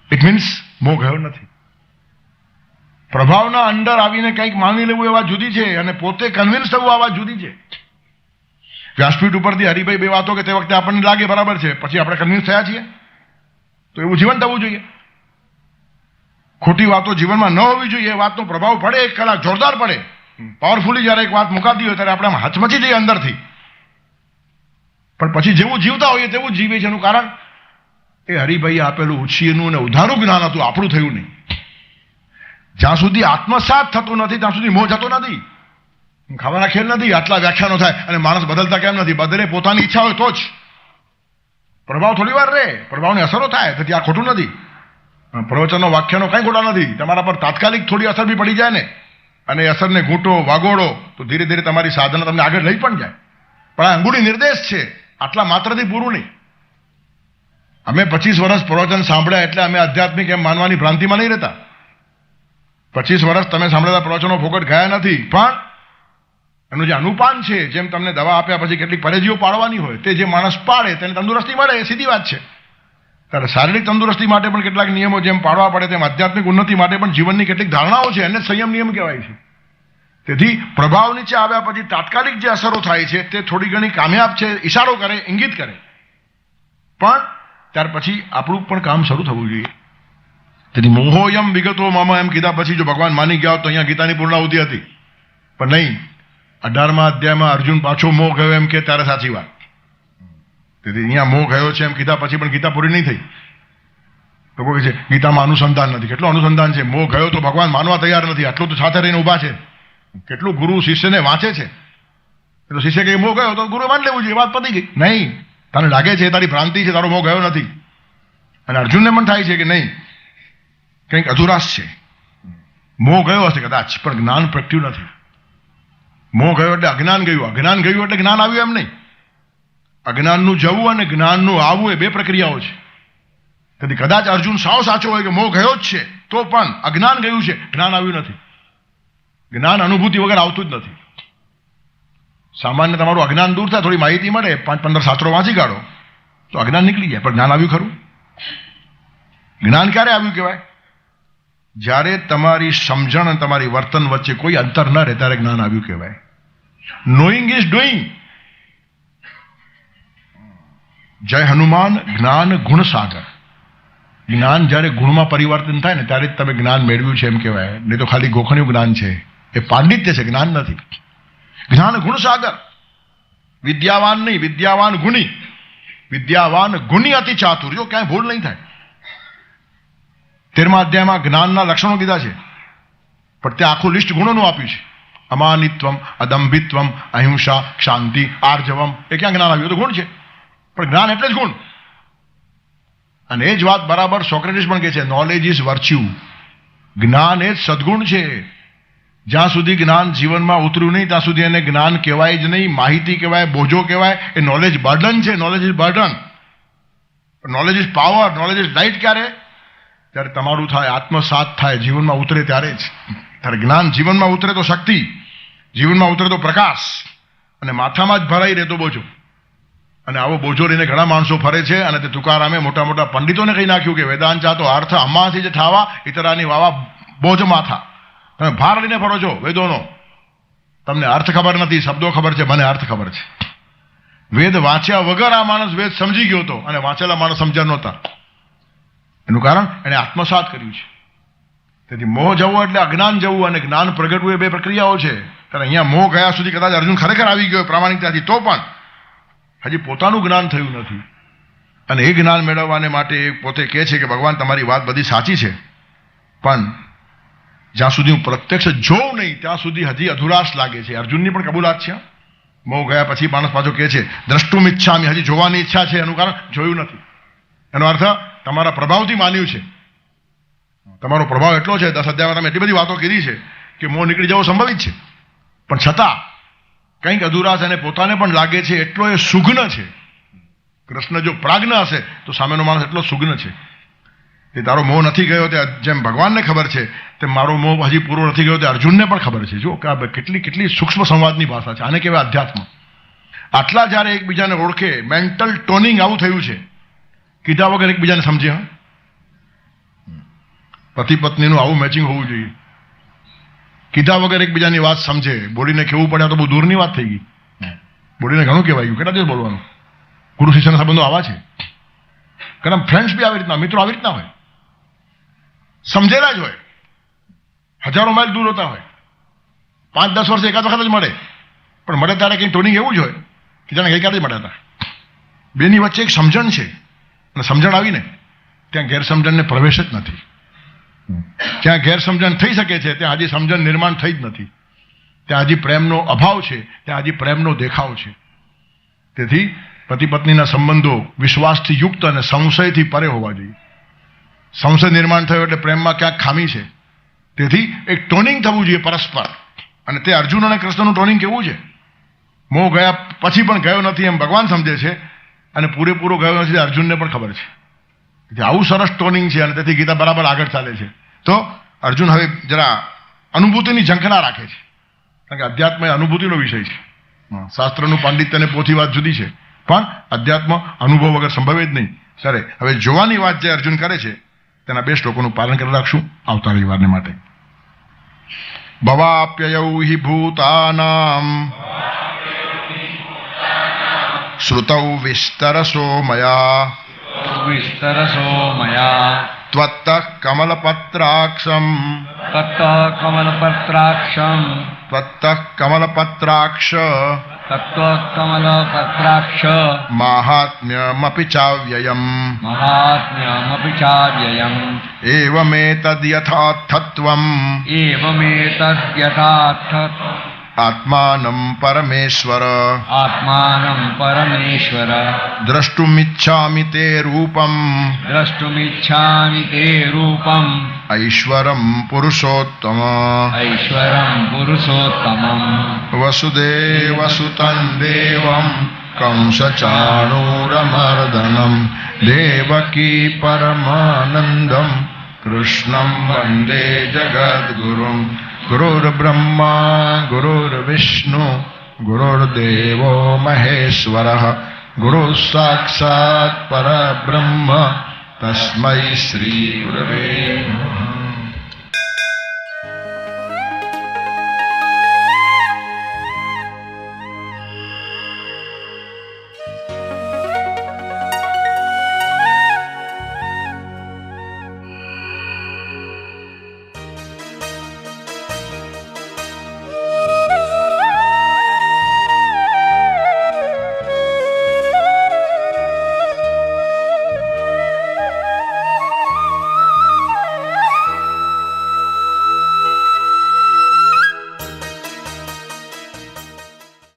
ઇટ મીન્સ મોહ ગયો નથી. પ્રભાવના અંદર આવીને કંઈક માની લેવું એ વાત જુદી છે અને પોતે કન્વિન્સ થવું આ વાત જુદી છે. વ્યાસપીઠ ઉપરથી હરિભાઈ બે વાતો કે તે વખતે આપણને લાગે બરાબર છે, પછી આપણે કન્વિન્સ થયા છીએ તો એવું જીવન થવું જોઈએ. ખોટી વાતો જીવનમાં ન હોવી જોઈએ. એ વાતનો પ્રભાવ પડે, એક કલાક જોરદાર પડે, પાવરફુલી જ્યારે એક વાત મુકાતી હોય ત્યારે આપણે હચમચી જઈએ અંદરથી. પણ પછી જેવું જીવતા હોઈએ તેવું જીવે છે. એનું કારણ એ હરિભાઈએ આપેલું ઉછીનું અને ઉધારું જ્ઞાન હતું, આપણું થયું નહીં. જ્યાં સુધી આત્મસાત થતું નથી ત્યાં સુધી મોહ જતો નથી. ખાવાના ખેલ નથી. આટલા વ્યાખ્યાનો થાય અને માણસ બદલતા કેમ નથી? બદલે પોતાની ઈચ્છા હોય તો જ. પ્રભાવ થોડી વાર રહે, પ્રભાવની અસરો થાય, તેથી આ ખોટું નથી. પ્રવચનો વાક્યનો કંઈ ખોટા નથી. તમારા પર તાત્કાલિક થોડી અસર બી પડી જાય ને અને એ અસરને ઘૂંટો વાગોળો તો ધીરે ધીરે તમારી સાધના તમને આગળ લઈ પણ જાય. પણ આ અંગુળી નિર્દેશ છે, આટલા માત્રથી પૂરું નહીં. અમે 25 વર્ષ પ્રવચન સાંભળ્યા એટલે અમે આધ્યાત્મિક એમ માનવાની ભ્રાંતિમાં નહીં રહેતા. 25 વર્ષ તમે સાંભળેલા પ્રવચનો ફોકટ ગયા નથી, પણ એનું જે અનુપાન છે, જેમ તમને દવા આપ્યા પછી કેટલીક પરેજીઓ પાડવાની હોય તે જે માણસ પાડે તેને તંદુરસ્તી મળે, એ સીધી વાત છે. ત્યારે શારીરિક તંદુરસ્તી માટે પણ કેટલાક નિયમો જેમ પાડવા પડે તેમ આધ્યાત્મિક ઉન્નતિ માટે પણ જીવનની કેટલીક ધારણાઓ છે, એને સંયમ નિયમ કહેવાય છે. તેથી પ્રભાવ નીચે આવ્યા પછી તાત્કાલિક જે અસરો થાય છે તે થોડી ઘણી કામયાબ છે, ઇશારો કરે, ઇંગિત કરે, પણ ત્યાર પછી આપણું પણ કામ શરૂ થવું જોઈએ. તેથી મોહોયમ વિગતો મમ એમ કીધા પછી જો ભગવાન માની ગયા હોત તો અહીંયા ગીતાની પૂર્ણાહુતિ હતી, પણ નહીં. 18મા અધ્યાયમાં અર્જુન પાછો મોહ ગયો એમ કે ત્યારે સાચી વાત. તેથી અહીંયા મોહ ગયો છે એમ કીધા પછી પણ ગીતા પૂરી નહીં થઈ. લોકો કહે છે ગીતામાં અનુસંધાન નથી. કેટલું અનુસંધાન છે? મોહ ગયો તો ભગવાન માનવા તૈયાર નથી, આટલું તો સાથે રહીને ઊભા છે. કેટલું ગુરુ શિષ્યને વાંચે છે. તો શિષ્ય કહે મોહ ગયો તો ગુરુ માની લેવું જોઈએ, વાત પતી ગઈ. નહીં, તને લાગે છે તારી ભ્રાંતિ છે, તારો મોહ ગયો નથી. અને અર્જુનને પણ થાય છે કે નહીં, કંઈક અધુરાશ છે. મોહ ગયો હશે કદાચ, પણ જ્ઞાન પ્રગટ્યું નથી. મોહ ગયો એટલે અજ્ઞાન ગયું, અજ્ઞાન ગયું એટલે જ્ઞાન આવ્યું એમ નહીં. અજ્ઞાનનું જવું અને જ્ઞાનનું આવવું એ બે પ્રક્રિયાઓ છે. તેથી કદાચ અર્જુન સાવ સાચો હોય કે મોહ ગયો જ છે તો પણ અજ્ઞાન ગયું છે, જ્ઞાન આવ્યું નથી. જ્ઞાન અનુભૂતિ વગર આવતું જ નથી. સામાન્ય તમારું અજ્ઞાન દૂર થાય, થોડી માહિતી મળે, 5-15 શાસ્ત્રો વાંચી કાઢો તો અજ્ઞાન નીકળી જાય. પણ જ્ઞાન આવ્યું ખરું? જ્ઞાન ક્યારે આવ્યું કહેવાય? જ્યારે તમારી સમજણ અને તમારી વર્તન વચ્ચે કોઈ અંતર ન રહે ત્યારે જ્ઞાન આવ્યું કહેવાય. Knowing is doing. જય હનુમાન જ્ઞાન ગુણ સાગર. જ્ઞાન જ્યારે ગુણમાં પરિવર્તન થાય ને ત્યારે જ તમે જ્ઞાન મેળવ્યું છે એમ કહેવાય. નહીં તો ખાલી ગોખણ્યું જ્ઞાન છે, એ પાંડિત્ય છે, જ્ઞાન નથી. જ્ઞાન ગુણ સાગર. વિદ્યાવાન નહીં, વિદ્યાવાન ગુણી. વિદ્યાવાન ગુણી અતિ ચાતુર. જો ક્યાંય ભૂલ નહીં થાય. 13મા અધ્યાયમાં જ્ઞાનના લક્ષણો કીધા છે, પણ ત્યાં આખું લિસ્ટ ગુણોનું આપ્યું છે. અમાનિત્વમ, અદંભિત્વમ, અહિંસા, શાંતિ, આર્જવમ. એ ક્યાં જ્ઞાન આવ્યું? તો ગુણ છે, પણ જ્ઞાન એટલે જ ગુણ. અને એ જ વાત બરાબર સોક્રેટિસ પણ કહે છે, નોલેજ ઇઝ વર્ચ્યુ. જ્ઞાન એ જ સદગુણ છે. જ્યાં સુધી જ્ઞાન જીવનમાં ઉતર્યું નહીં ત્યાં સુધી એને જ્ઞાન કહેવાય જ નહીં, માહિતી કહેવાય, બોજો કહેવાય. એ નોલેજ બર્ડન છે. Knowledge is burden. Knowledge is power. Knowledge is light. ક્યારે? ત્યારે તમારું થાય, આત્મસાત થાય, જીવનમાં ઉતરે ત્યારે જ. ત્યારે જ્ઞાન જીવનમાં ઉતરે તો શક્તિ, જીવનમાં ઉતરે તો પ્રકાશ, અને માથામાં જ ભરાઈ રહેતો બોજો. અને આવો બોજો લઈને ઘણા માણસો ફરે છે. અને તે તુકારામે મોટા મોટા પંડિતોને કહી નાખ્યું કે વેદાંત ચાતો અર્થ આમાંથી જ થાવા, ઇતરાની વાવા બોજ માથા. તમે ભાર લઈને ફરો છો વેદોનો, તમને અર્થ ખબર નથી. શબ્દો ખબર છે, મને અર્થ ખબર છે. વેદ વાંચ્યા વગર આ માણસ વેદ સમજી ગયો હતો, અને વાંચેલા માણસ સમજ્યા નહોતા. એનું કારણ એણે આત્મસાત કર્યું છે. તેથી મોહ જવું એટલે અજ્ઞાન જવું, અને જ્ઞાન પ્રગટવું એ બે પ્રક્રિયાઓ છે. ત્યારે અહીંયા મોહ ગયા સુધી કદાચ અર્જુન ખરેખર આવી ગયો પ્રામાણિકતાથી, તો પણ હજી પોતાનું જ્ઞાન થયું નથી. અને એ જ્ઞાન મેળવવાને માટે એ પોતે કહે છે કે ભગવાન તમારી વાત બધી સાચી છે, પણ જ્યાં સુધી હું પ્રત્યક્ષ જોઉં નહીં ત્યાં સુધી હજી અધુરાશ લાગે છે. અર્જુનની પણ કબૂલાત છે. મોહ ગયા પછી માણસ પાછો કહે છે દ્રષ્ટુમ ઈચ્છામિ, હજી જોવાની ઈચ્છા છે. એનું કારણ જોયું નથી. એનો અર્થ તમારા પ્રભાવથી માન્યું છે. તમારો પ્રભાવ એટલો છે, 10 અધ્યાયમાં તમે એટલી બધી વાતો કરી છે કે મોહ નીકળી જવો સંભવિત છે. પણ છતાં કંઈક અધુરાશ અને પોતાને પણ લાગે છે. એટલો એ સુગ્ન છે. કૃષ્ણ જો પ્રાજ્ઞ હશે તો સામેનો માણસ એટલો સુગ્ન છે કે તારો મોહ નથી ગયો તે જેમ ભગવાનને ખબર છે તેમ મારો મોહ હજી પૂરો નથી ગયો તે અર્જુનને પણ ખબર છે. જો કે કેટલી કેટલી સૂક્ષ્મ સંવાદની ભાષા છે. આને કહેવાય અધ્યાત્મ. આટલા જ્યારે એકબીજાને ઓળખે, મેન્ટલ ટોનિંગ આવું થયું છે, કીધા વગર એકબીજાને સમજે. પતિ પત્નીનું આવું મેચિંગ હોવું જોઈએ. કીધા વગર એકબીજાની વાત સમજે. બોલીને કહેવું પડે તો બહુ દૂરની વાત થઈ ગઈ. બોલીને ઘણું કહેવાય ગયું. કેટલા દિવસ બોલવાનું? ગુરુ શિષ્યના સંબંધો આવા છે. કારણ ફ્રેન્ડ્સ બી આવી રીતના, મિત્રો આવી રીતના હોય, સમજેલા જ હોય, હજારો માઇલ દૂર હોતા હોય, 5-10 વર્ષે એકાદ વખત જ મળે, પણ મળે ત્યારે કંઈ ટોનિંગ એવું જ હોય કે જાણે ગઈકાલે જ મળ્યા હતા. બેની વચ્ચે એક સમજણ છે, અને સમજણ આવીને ત્યાં ગેરસમજણને પ્રવેશ જ નથી. જ્યાં ગેરસમજણ થઈ શકે છે ત્યાં હજી સમજણ નિર્માણ થઈ જ નથી. ત્યાં હજી પ્રેમનો અભાવ છે, ત્યાં હજી પ્રેમનો દેખાવ છે. તેથી પતિ પત્નીના સંબંધો વિશ્વાસથી યુક્ત અને સંશયથી પરે હોવા જોઈએ. સંશય નિર્માણ થયો એટલે પ્રેમમાં ક્યાંક ખામી છે. તેથી એક ટોનિંગ થવું જોઈએ પરસ્પર. અને તે અર્જુન અને કૃષ્ણનું ટોનિંગ કેવું છે? મોહ ગયા પછી પણ ગયો નથી એમ ભગવાન સમજે છે, અને પૂરેપૂરો ગયો નથી અર્જુનને પણ ખબર છે. તેથી આવું સરસ ટોનિંગ છે, અને તેથી ગીતા બરાબર આગળ ચાલે છે. તો અર્જુન હવે જરા અનુભૂતિની ઝંખના રાખે છે, કારણ કે અધ્યાત્મ એ અનુભૂતિનો વિષય છે. શાસ્ત્રનું પાંડિત્ય અને પોથી વાત જુદી છે, પણ અધ્યાત્મ અનુભવ વગર સંભવે જ નહીં. ત્યારે હવે જોવાની વાત જે અર્જુન કરે છે તેના 2 શ્લોકોનું પાલન કરી રાખશું આવતા રવિવારને માટે. ભવાપ્યયૌ હિ ભૂતાનામ શ્રુતૌ વિસ્તરસો મયા ત્વત્તઃ કમલપત્રાક્ષમ માહાત્મ્યમપિ ચાવ્યયમ એવમેતદ્યથાર્થત્વમ આત્માનં પરમેશ્વર દ્રષ્ટુમિચ્છામિ તે રૂપમ ઐશ્વરમ પુરુષોત્તમ વસુદેવસુતં દેવં કંસચાણૂરમર્દનમ દેવકી પરમાનંદમ કૃષ્ણં વંદે જગદ્ગુરુમ. ગુરુર્બ્રહ્મા ગુરુર્વિષ્ણુ ગુરુર્દેવો મહેશ્વરઃ ગુરુ સાક્ષાત પરબ્રહ્મ તસ્મૈ શ્રી ગુરવે નમઃ.